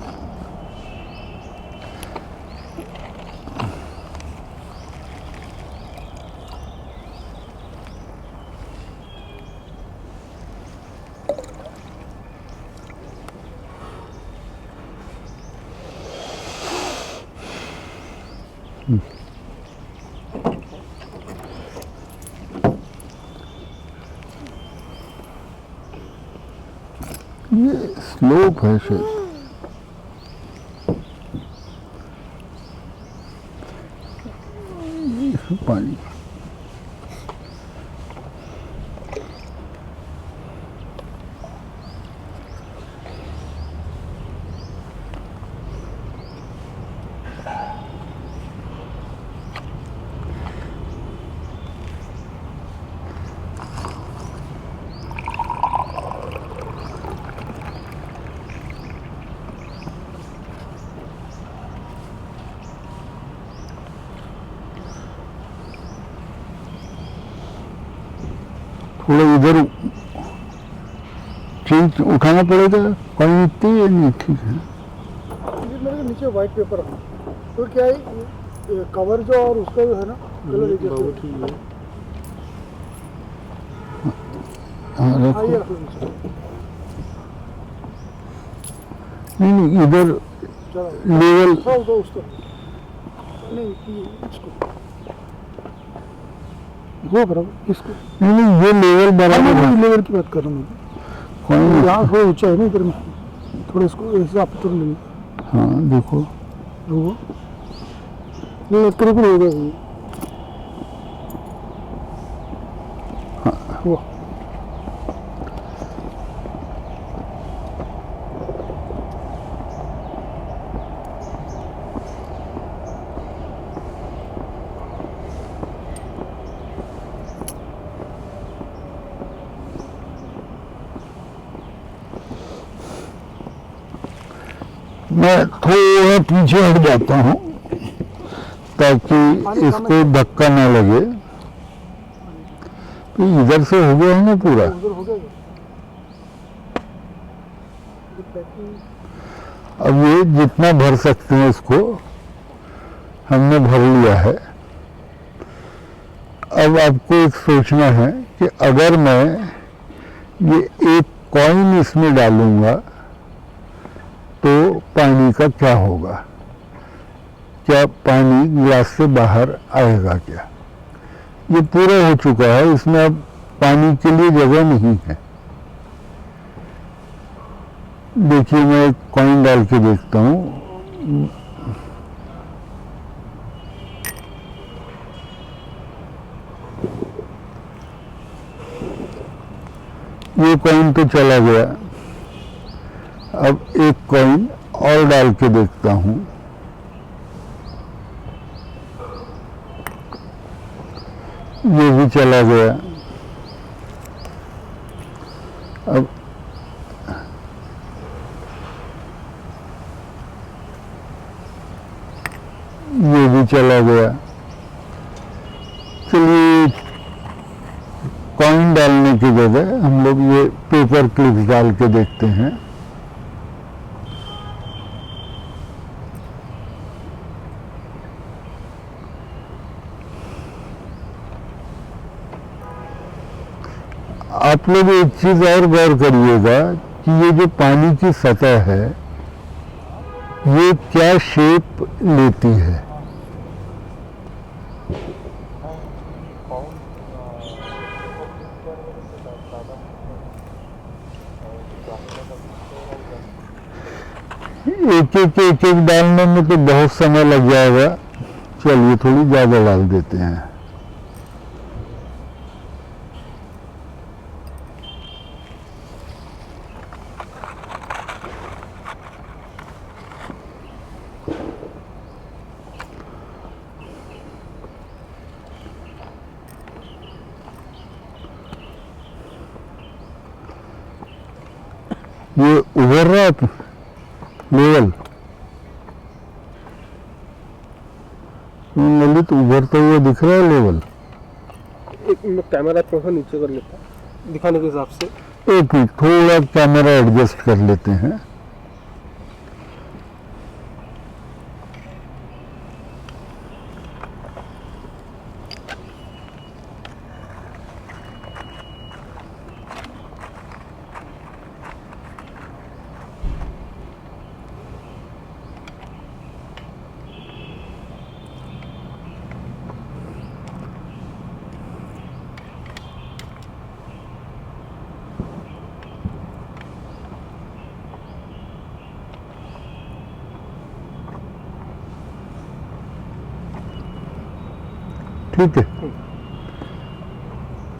ये स्लोप है शायद। पानी थोड़ा इधर चीज उठाना पड़ेगा, पानी इतनी है नहीं, ठीक है। मेरे नीचे व्हाइट पेपर है, तो क्या है कवर जो और उसका जो है ना कलर एक जैसा ठीक है। हाँ रखो। नहीं इधर लेवल नहीं इसको वो बराबर इसको नहीं ये लेवल बराबर है। लेवल की बात कर रहा हूँ मैं। यहाँ थोड़ा ऊंचा है ना इधर में, थोड़ा इसको ऐसे आप तो नहीं। हाँ देखो वो करीब होगा वो। मैं थोड़ा पीछे हट जाता हूँ ताकि इसको धक्का ना लगे। तो इधर से हो गया है ना पूरा। अब ये जितना भर सकते हैं इसको हमने भर लिया है। अब आपको एक सोचना है कि अगर मैं ये एक कॉइन इसमें डालूंगा तो पानी का क्या होगा, क्या पानी ग्लास से बाहर आएगा क्या। ये पूरा हो चुका है, इसमें अब पानी के लिए जगह नहीं है। देखिए मैं एक कॉइन डाल के देखता हूँ। ये कॉइन तो चला गया। अब एक कॉइन और डाल के देखता हूँ। ये भी चला गया। अब ये भी चला गया। चलिए कॉइन डालने की जगह हम लोग ये पेपर क्लिप्स डाल के देखते हैं। आप लोग एक चीज और गौर करिएगा कि ये जो पानी की सतह है ये क्या शेप लेती है। एक एक डालने में तो बहुत समय लग जाएगा। चलिए थोड़ी ज़्यादा डाल देते हैं। ये उभर रहा है लेवल, ललित उभरता हुआ दिख रहा है लेवल। एक मैं कैमरा थोड़ा सा नीचे कर लेता हूँ दिखाने के हिसाब से। एक मिनट थोड़ा कैमरा एडजस्ट कर लेते हैं। ठीक है,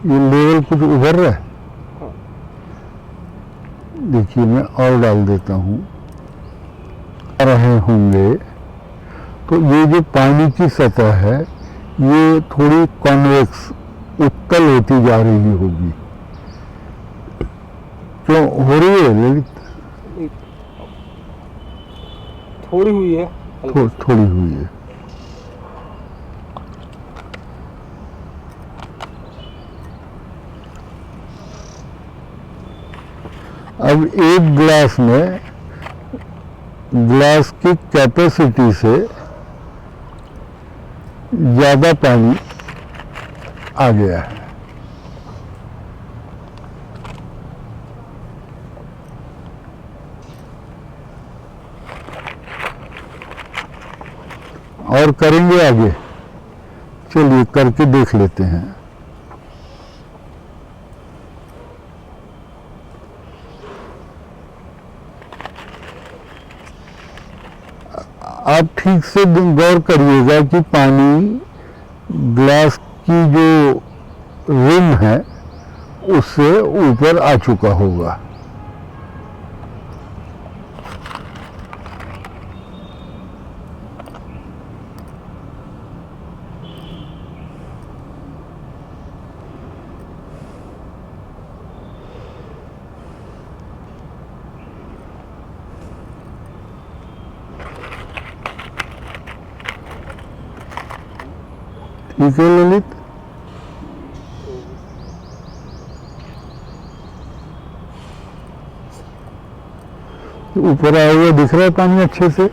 ये लेवल कुछ उभर रहा है। देखिए मैं और डाल देता हूँ। रहे होंगे तो ये जो पानी की सतह है ये थोड़ी कॉन्वेक्स उत्तल होती जा रही होगी। क्यों हो रही है ललित? थोड़ी हुई है, थोड़ी हुई है। अब एक ग्लास में ग्लास की कैपेसिटी से ज़्यादा पानी आ गया है। और करेंगे आगे। चलिए करके देख लेते हैं। आप ठीक से गौर करिएगा कि पानी ग्लास की जो रिम है उससे ऊपर आ चुका होगा। ठीक है ललित, ऊपर आया हुआ दिख रहा है पानी अच्छे से।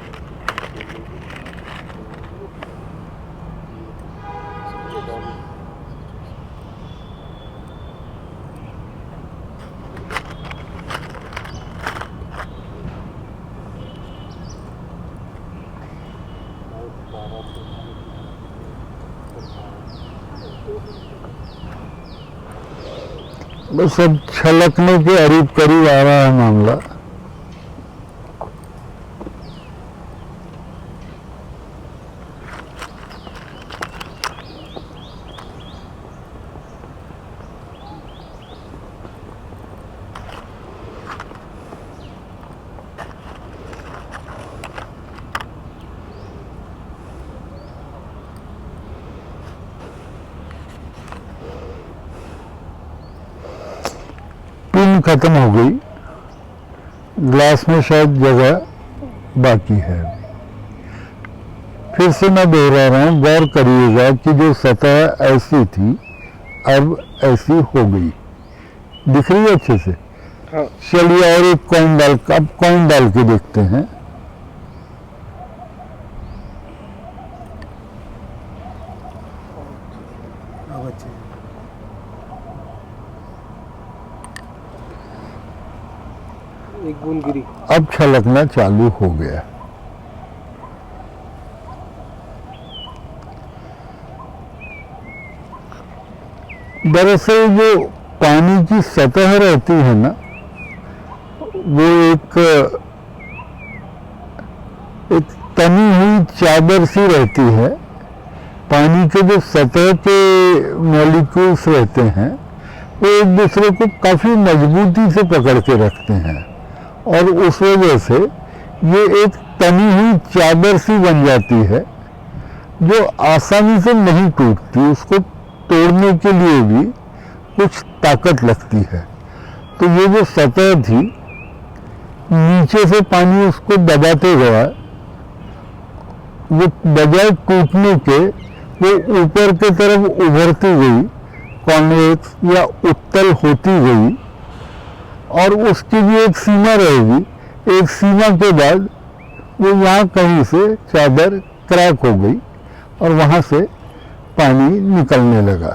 बस अब छलकने के करीब करीब आ रहा है मामला। खत्म हो गई, ग्लास में शायद जगह बाकी है। फिर से मैं दोहरा रहा हूँ, गौर करिएगा कि जो सतह ऐसी थी अब ऐसी हो गई, दिख रही है अच्छे से। हाँ। चलिए और एक कॉइन डाल के देखते हैं। एक बूंद गिरी, अब छलकना चालू हो गया। दरअसल जो पानी की सतह रहती है ना, वो एक तनी हुई चादर सी रहती है। पानी के जो सतह के मॉलिक्यूल्स रहते हैं वो एक दूसरे को काफी मजबूती से पकड़ के रखते हैं और उस वजह से ये एक तनी हुई चादर सी बन जाती है जो आसानी से नहीं टूटती। उसको तोड़ने के लिए भी कुछ ताकत लगती है। तो ये जो सतह थी, नीचे से पानी उसको दबाते गया, वो बजाय टूटने के वो ऊपर की तरफ उभरती गई, कॉन्वेक्स या उत्तल होती गई, और उसकी भी एक सीमा रहेगी। एक सीमा के बाद वो यहाँ कहीं से चादर क्रैक हो गई और वहाँ से पानी निकलने लगा।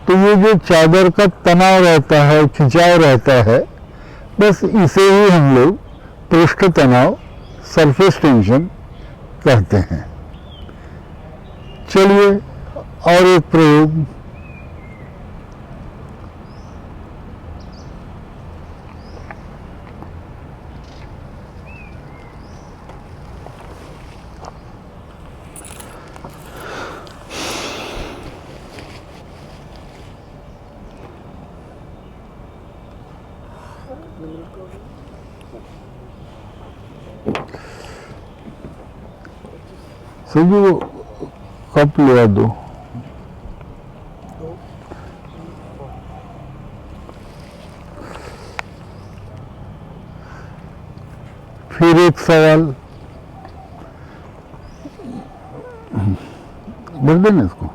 तो ये जो चादर का तनाव रहता है, खिंचाव रहता है, बस इसे ही हम लोग पृष्ठ तनाव, सरफेस टेंशन कहते हैं। चलिए और एक प्रयोग। संजू कप ले दो। फिर एक सवाल, भर देना इसको।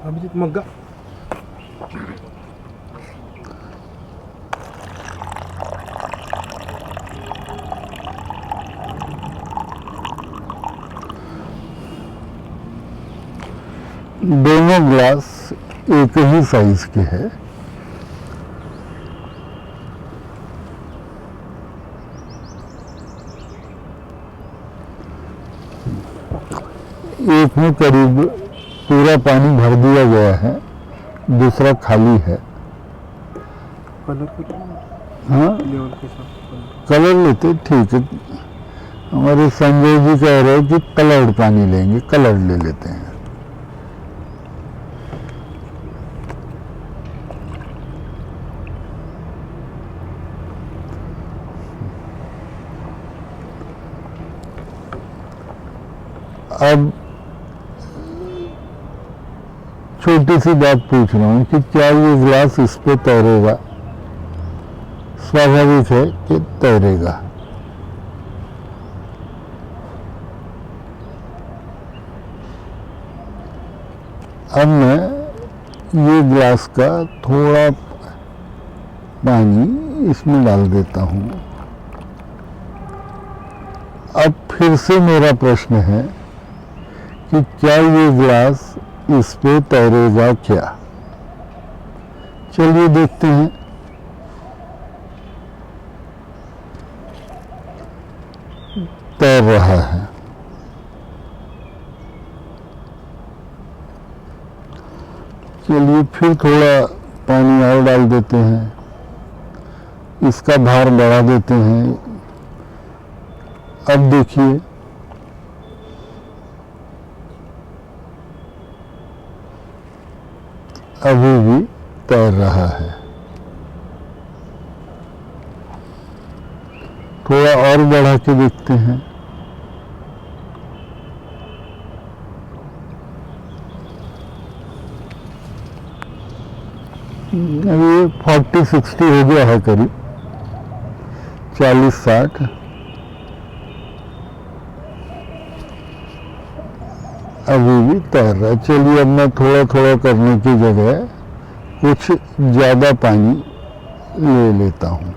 अभिजीत मग्गा। दोनों ग्लास एक ही साइज के हैं। एक में करीब पूरा पानी भर दिया गया है, दूसरा खाली है। हाँ, कलर लेते ठीक है। हमारे संजय जी कह रहे हैं कि कलर्ड पानी लेंगे, कलर ले लेते हैं। अब छोटी सी बात पूछ रहा हूं कि क्या ये ग्लास इस पे तैरेगा? स्वाभाविक है कि तैरेगा। अब मैं ये ग्लास का थोड़ा पानी इसमें डाल देता हूँ। अब फिर से मेरा प्रश्न है कि क्या ये ग्लास इस पे तैरेगा क्या? चलिए देखते हैं। तैर रहा है। चलिए फिर थोड़ा पानी और डाल देते हैं, इसका भार बढ़ा देते हैं। अब देखिए अभी भी तैर रहा है। थोड़ा और बढ़ा के देखते हैं। ये 40-60 हो गया है, करीब 40-60। अभी भी तैर रहा है। चलिए अब मैं थोड़ा थोड़ा करने की जगह कुछ ज़्यादा पानी ले लेता हूँ।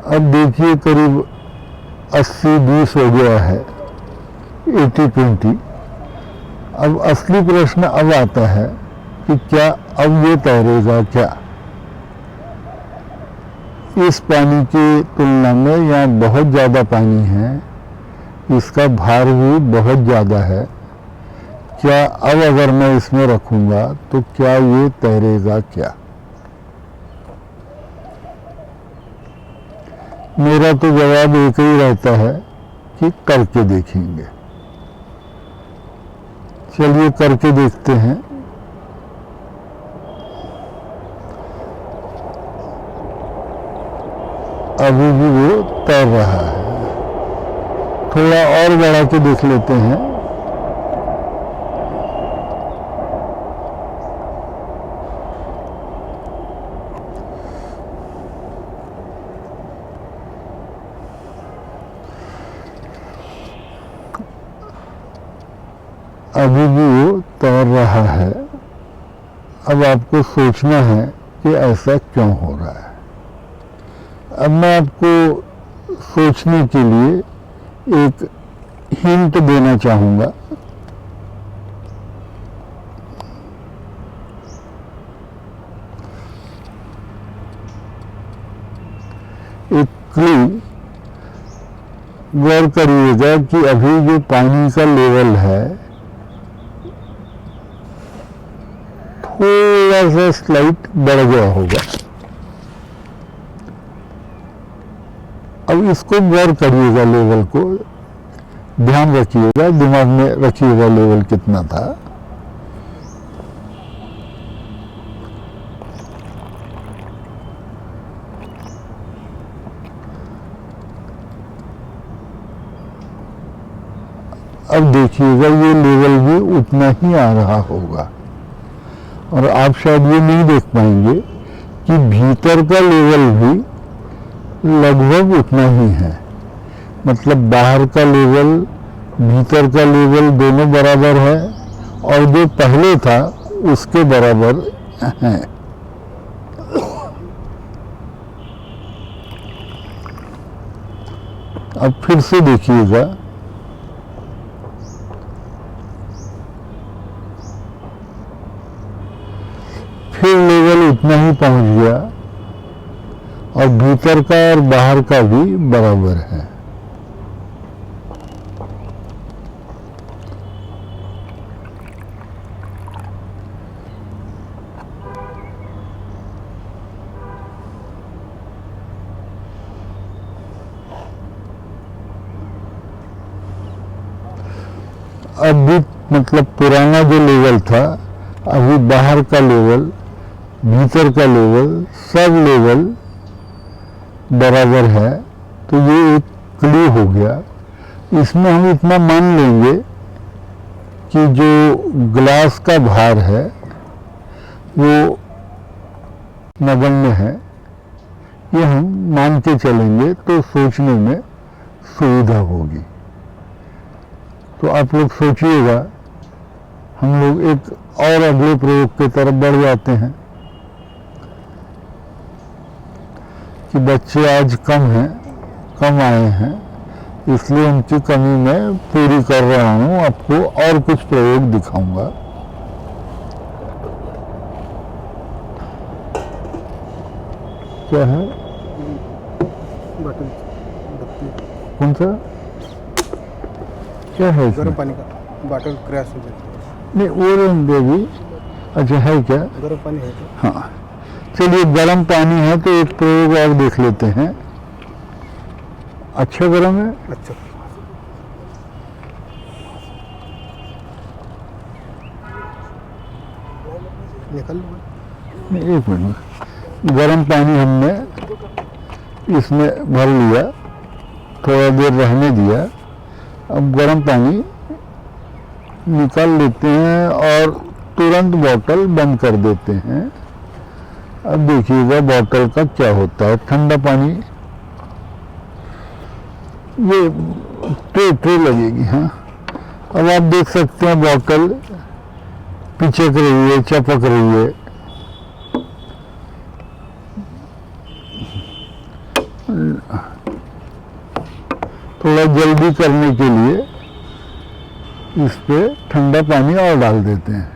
अब देखिए करीब 80-20 हो गया है, 80-20। अब असली प्रश्न अब आता है कि क्या अब ये तैरेगा क्या? इस पानी की तुलना में यहाँ बहुत ज़्यादा पानी है, इसका भार भी बहुत ज़्यादा है। क्या अब अगर मैं इसमें रखूँगा तो क्या ये तैरेगा क्या? मेरा तो जवाब एक ही रहता है कि करके देखेंगे। चलिए करके देखते हैं। अभी भी वो तैर रहा है। थोड़ा और बढ़ा के देख लेते हैं। अभी भी वो तैर रहा है। अब आपको सोचना है कि ऐसा क्यों हो रहा है। अब मैं आपको सोचने के लिए एक हिंट देना चाहूँगा। एक क्लू गौर करिएगा कि अभी जो पानी का लेवल है थोड़ा सा स्लाइट बढ़ गया होगा। अब इसको गौर करिएगा, लेवल को ध्यान रखिएगा, दिमाग में रखिएगा लेवल कितना था। अब देखिएगा ये लेवल भी उतना ही आ रहा होगा और आप शायद ये नहीं देख पाएंगे कि भीतर का लेवल भी लगभग उतना ही है। मतलब बाहर का लेवल, भीतर का लेवल दोनों बराबर है और जो पहले था उसके बराबर है। अब फिर से देखिएगा, फिर लेवल उतना ही पहुंच गया और भीतर का और बाहर का भी बराबर है। अब भी मतलब पुराना जो लेवल था, अभी बाहर का लेवल, भीतर का लेवल, सब लेवल बराबर है। तो ये एक क्लू हो गया। इसमें हम इतना मान लेंगे कि जो ग्लास का भार है वो नगण्य है। ये हम मान के चलेंगे तो सोचने में सुविधा होगी। तो आप लोग सोचिएगा, हम लोग एक और अगले प्रयोग की तरफ बढ़ जाते हैं कि बच्चे आज कम आए हैं, इसलिए उनकी कमी मैं पूरी कर रहा हूँ। आपको और कुछ प्रयोग दिखाऊंगा। क्या है? कौन सा? क्या है? गर्म पानी का बॉटल क्रैश हो जाती है। नहीं, वो रहने देगी। अच्छा, है क्या? गर्म पानी है। हाँ, चलिए, गर्म पानी है तो एक प्रयोग और देख लेते हैं। अच्छा गर्म है? अच्छा, निकल लो। नहीं, एक मिनट। गर्म पानी हमने इसमें भर लिया, थोड़ा देर रहने दिया। अब गर्म पानी निकाल लेते हैं और तुरंत बोतल बंद कर देते हैं। अब देखिएगा बोतल का क्या होता है। ठंडा पानी, ये ट्रे लगेगी। हाँ, अब आप देख सकते हैं बोतल पिचक रही है, चपक रही है। थोड़ा जल्दी करने के लिए इस पे ठंडा पानी और डाल देते हैं।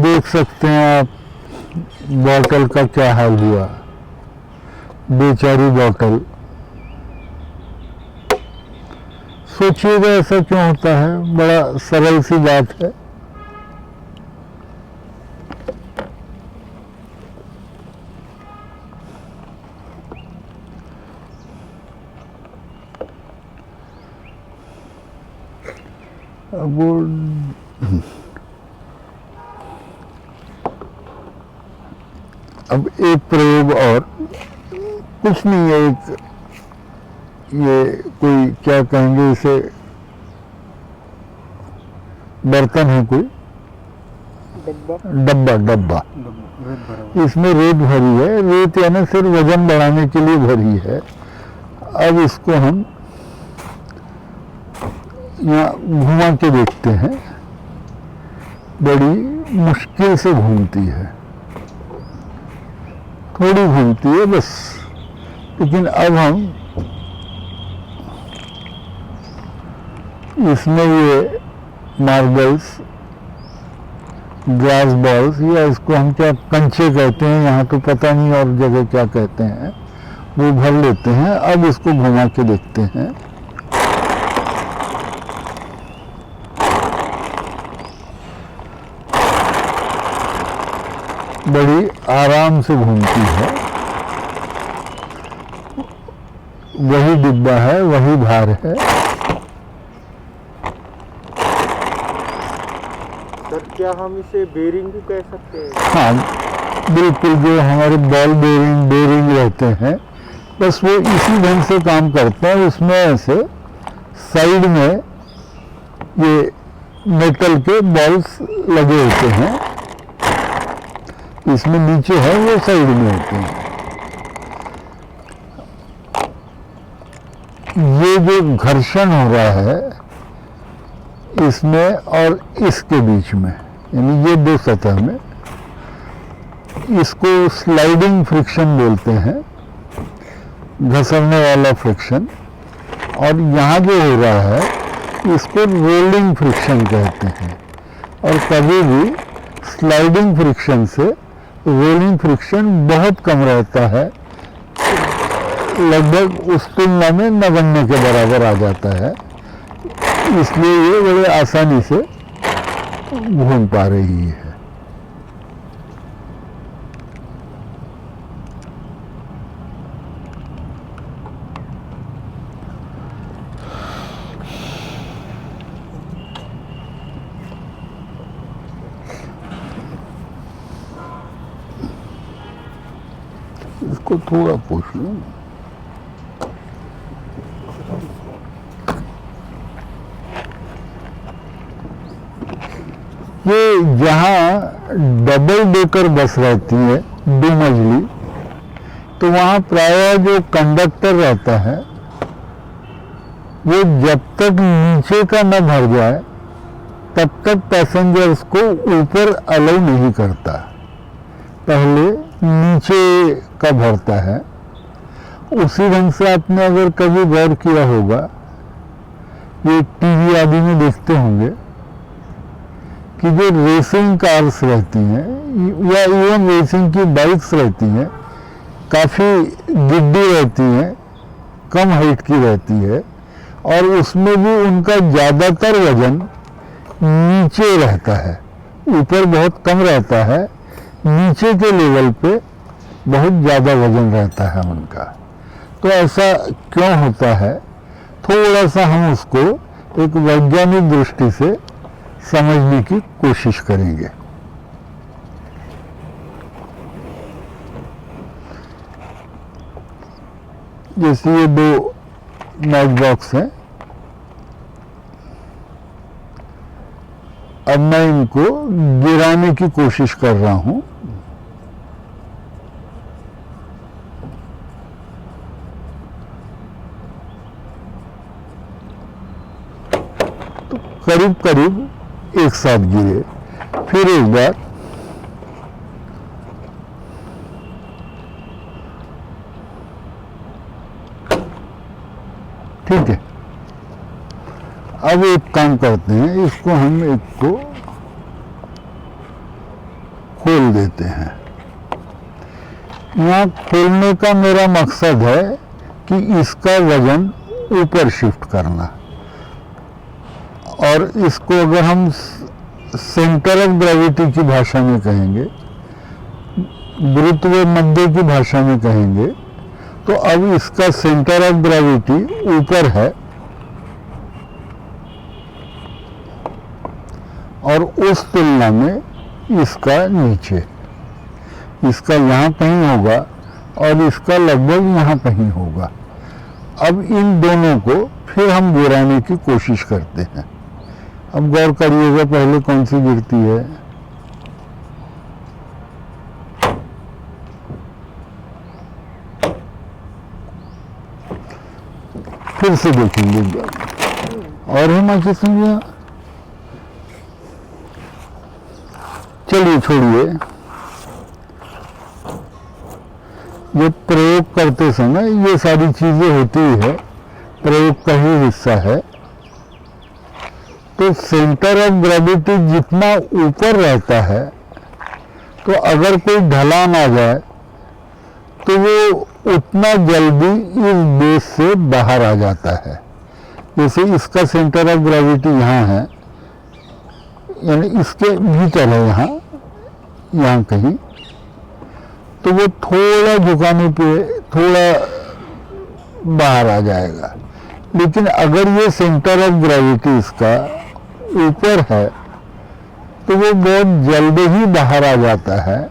देख सकते हैं आप बॉटल का क्या हाल हुआ। बेचारी बॉटल। सोचिएगा ऐसा क्यों होता है? बड़ा सरल सी बात है। अब एक प्रयोग और, कुछ नहीं है, एक ये कोई क्या कहेंगे इसे, बर्तन है कोई, डब्बा। इसमें रेत भरी है। रेत यानी सिर्फ वजन बढ़ाने के लिए भरी है। अब इसको हम यहाँ घुमा के देखते हैं। बड़ी मुश्किल से घूमती है, थोड़ी घूमती है बस। लेकिन अब हम इसमें ये मार्बल्स, ग्लास बॉल्स, या इसको हम क्या कंचे कहते हैं, यहाँ तो पता नहीं और जगह क्या कहते हैं, वो भर लेते हैं। अब इसको घुमा के देखते हैं। बड़ी आराम से घूमती है। वही डिब्बा है, वही भार है। सर, क्या हम इसे बेरिंग भी कह सकते हैं? हाँ, बिल्कुल। जो हमारे बॉल बेरिंग रहते हैं, बस वो इसी ढंग से काम करते हैं। उसमें ऐसे साइड में ये मेटल के बॉल्स लगे होते हैं। इसमें नीचे है, वो साइड में होते हैं। ये जो घर्षण हो रहा है इसमें और इसके बीच में, यानी ये दो सतह में, इसको स्लाइडिंग फ्रिक्शन बोलते हैं, घसरने वाला फ्रिक्शन। और यहाँ जो हो रहा है इसको रोलिंग फ्रिक्शन कहते हैं। और कभी भी स्लाइडिंग फ्रिक्शन से रोलिंग फ्रिक्शन बहुत कम रहता है, लगभग उस तुलना में नगण्य के बराबर आ जाता है। इसलिए ये बड़े आसानी से घूम पा रही है। इसको थोड़ा पूछ लो। कि जहाँ डबल डेकर बस रहती है 2 मंजिली, तो वहाँ प्रायः जो कंडक्टर रहता है वो जब तक नीचे का न भर जाए तब तक पैसेंजर्स को ऊपर अलाउ नहीं करता, पहले नीचे का भरता है। उसी ढंग से आपने अगर कभी गौर किया होगा, ये टीवी आदि में देखते होंगे कि जो रेसिंग कार्स रहती हैं या इवन रेसिंग की बाइक्स रहती हैं, काफ़ी गिड्डी रहती हैं, कम हाइट की रहती है, और उसमें भी उनका ज़्यादातर वजन नीचे रहता है, ऊपर बहुत कम रहता है, नीचे के लेवल पे बहुत ज़्यादा वजन रहता है उनका। तो ऐसा क्यों होता है, थोड़ा सा हम उसको एक वैज्ञानिक दृष्टि से समझने की कोशिश करेंगे। जैसे ये 2 मैच बॉक्स हैं, अब मैं इनको गिराने की कोशिश कर रहा हूं। तो करीब करीब एक साथ गिरे। फिर एक बार, ठीक है। अब एक काम करते हैं, इसको हम एक को खोल देते हैं। यहाँ खोलने का मेरा मकसद है कि इसका वजन ऊपर शिफ्ट करना, और इसको अगर हम सेंटर ऑफ ग्रेविटी की भाषा में कहेंगे, गुरुत्व मध्य की भाषा में कहेंगे, तो अब इसका सेंटर ऑफ ग्रेविटी ऊपर है और उस तुलना में इसका नीचे, इसका यहाँ कहीं होगा और इसका लगभग यहाँ कहीं होगा। अब इन दोनों को फिर हम गिराने की कोशिश करते हैं। अब गौर करिएगा पहले कौन सी गिरती है। फिर से देखेंगे एक बार और हम आगे समझिए। चलिए छोड़िए, ये प्रयोग करते समय ये सारी चीजें होती है, प्रयोग का ही हिस्सा है। तो सेंटर ऑफ ग्रेविटी जितना ऊपर रहता है, तो अगर कोई ढलान आ जाए तो वो उतना जल्दी इस बेस से बाहर आ जाता है। जैसे इसका सेंटर ऑफ ग्रेविटी यहाँ है, यानी इसके भीतर है, यहाँ कहीं, तो वो थोड़ा झुकाने पे थोड़ा बाहर आ जाएगा। लेकिन अगर ये सेंटर ऑफ ग्रेविटी इसका ऊपर है तो वो बहुत जल्दी ही बाहर आ जाता है।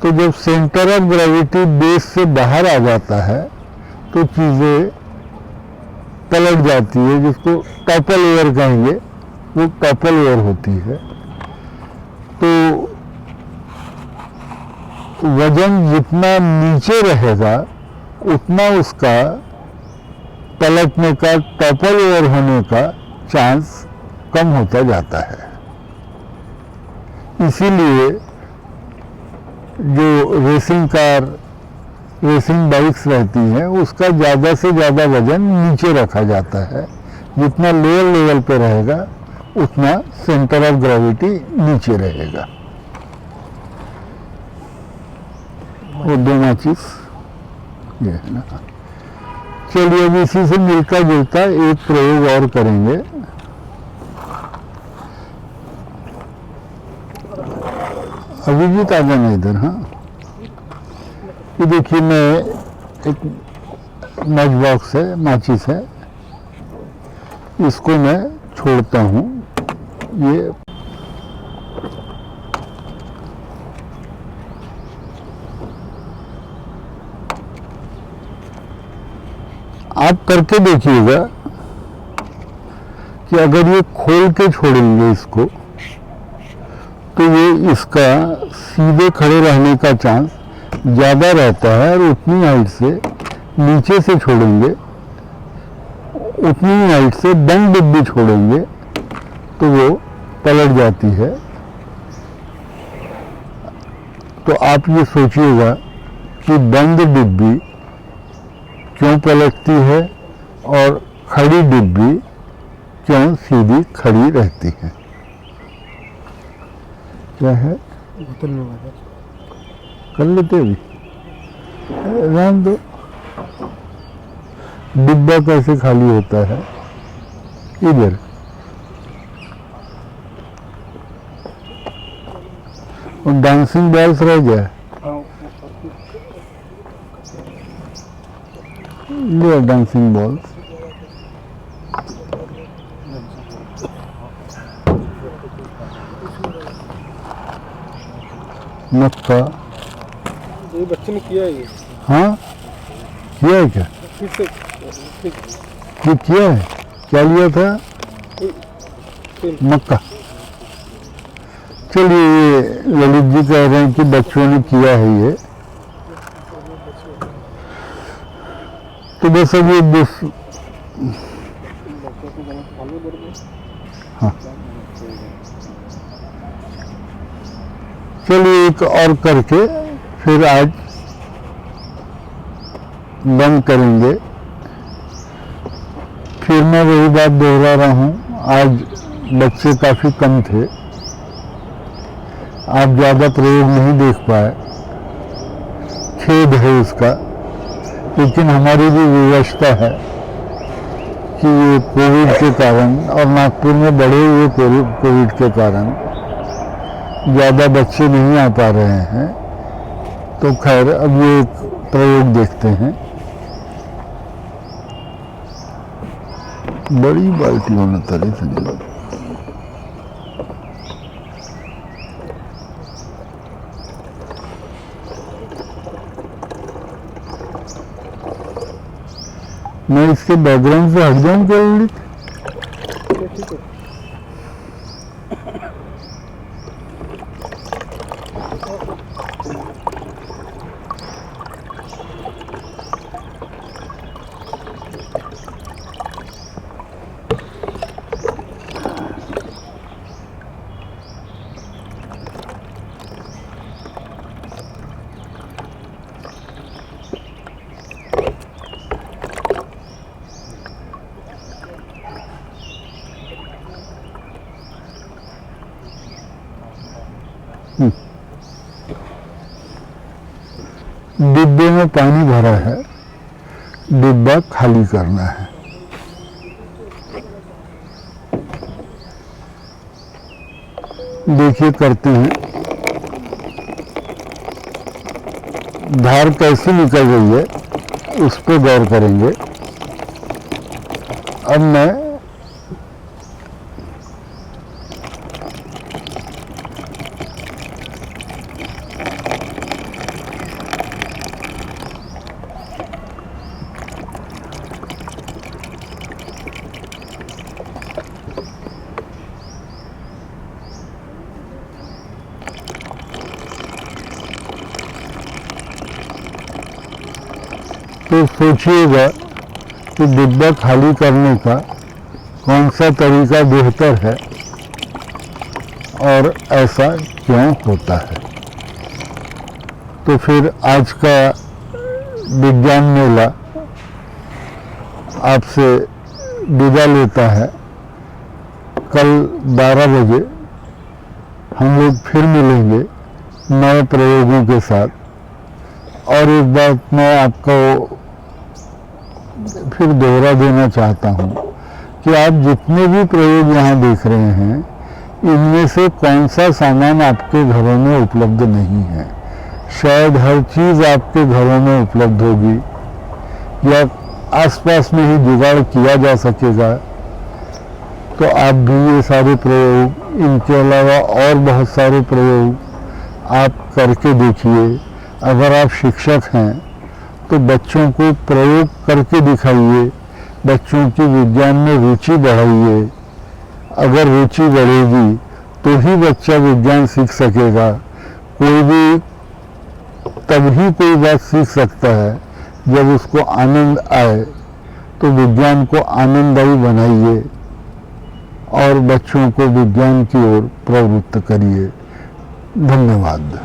तो जब सेंटर ऑफ ग्रेविटी बेस से बाहर आ जाता है तो चीज़ें पलट जाती है, जिसको टॉपल एयर कहेंगे, वो टॉपल एयर होती है। तो वजन जितना नीचे रहेगा उतना उसका पलटने का, टॉपल एयर होने का चांस कम होता जाता है। इसीलिए जो रेसिंग कार, रेसिंग बाइक्स रहती हैं, उसका ज़्यादा से ज़्यादा वजन नीचे रखा जाता है। जितना लोअर लेवल पे रहेगा उतना सेंटर ऑफ ग्रेविटी नीचे रहेगा। वो दोनों चीज़ ये है ना। चलिए अब इसी से मिलता जुलता एक प्रयोग और करेंगे। अभिजीत आ जाना इधर। हाँ, ये देखिए, मैं एक मैच बॉक्स है, माचिस है, इसको मैं छोड़ता हूँ। ये आप करके देखिएगा कि अगर ये खोल के छोड़ेंगे इसको तो ये इसका सीधे खड़े रहने का चांस ज़्यादा रहता है, और उतनी हाइट से नीचे से छोड़ेंगे, उतनी हाइट से बंद डिब्बी छोड़ेंगे तो वो पलट जाती है। तो आप ये सोचिएगा कि बंद डिब्बी क्यों पलटती है और खड़ी डिब्बी क्यों सीधी खड़ी रहती है। क्या है, कर लेते अभी, रहने दो। डिब्बा कैसे खाली होता है, इधर और डांसिंग बॉल्स रह गया, ये डांसिंग बॉल्स। मक्का ये बच्चे ने किया है ये। हाँ किया है क्या, फिर से ये किया है, क्या लिया था, मक्का। चलिए ये ललित जी कह रहे हैं कि बच्चों ने किया है ये, तो बस अब ये हाँ चलिए एक और करके फिर आज बंद करेंगे। फिर मैं वही बात दोहरा रहा हूँ, आज बच्चे काफ़ी कम थे, आप ज़्यादा प्रयोग नहीं देख पाए, खेद है इसका, लेकिन हमारी भी विवशता है कि ये कोविड के कारण और नागपुर में बढ़े हुए कोविड के कारण ज़्यादा बच्चे नहीं आ पा रहे हैं। तो खैर अब ये एक प्रयोग देखते हैं। बड़ी बाल्टी होना तरी संजय, मैं इसके बैकग्राउंड से हट जाऊं क्या ललित? डिब्बे में पानी भरा है, डिब्बा खाली करना है। देखिए करते हैं, धार कैसे निकल रही है उस पर गौर करेंगे। अब मैं तो सोचिएगा कि डिब्बा खाली करने का कौन सा तरीका बेहतर है और ऐसा क्यों होता है। तो फिर आज का विज्ञान मेला आपसे विदा लेता है। कल 12 बजे हम लोग फिर मिलेंगे नए प्रयोगों के साथ। और एक बात मैं आपको फिर दोहरा देना चाहता हूँ कि आप जितने भी प्रयोग यहाँ देख रहे हैं, इनमें से कौन सा सामान आपके घरों में उपलब्ध नहीं है। शायद हर चीज़ आपके घरों में उपलब्ध होगी या आसपास में ही जुगाड़ किया जा सकेगा। तो आप भी ये सारे प्रयोग, इनके अलावा और बहुत सारे प्रयोग आप करके देखिए। अगर आप शिक्षक हैं तो बच्चों को प्रयोग करके दिखाइए, बच्चों की विज्ञान में रुचि बढ़ाइए। अगर रुचि बढ़ेगी तो ही बच्चा विज्ञान सीख सकेगा। कोई भी तभी कोई बात सीख सकता है जब उसको आनंद आए। तो विज्ञान को आनंददायी बनाइए और बच्चों को विज्ञान की ओर प्रवृत्त करिए। धन्यवाद।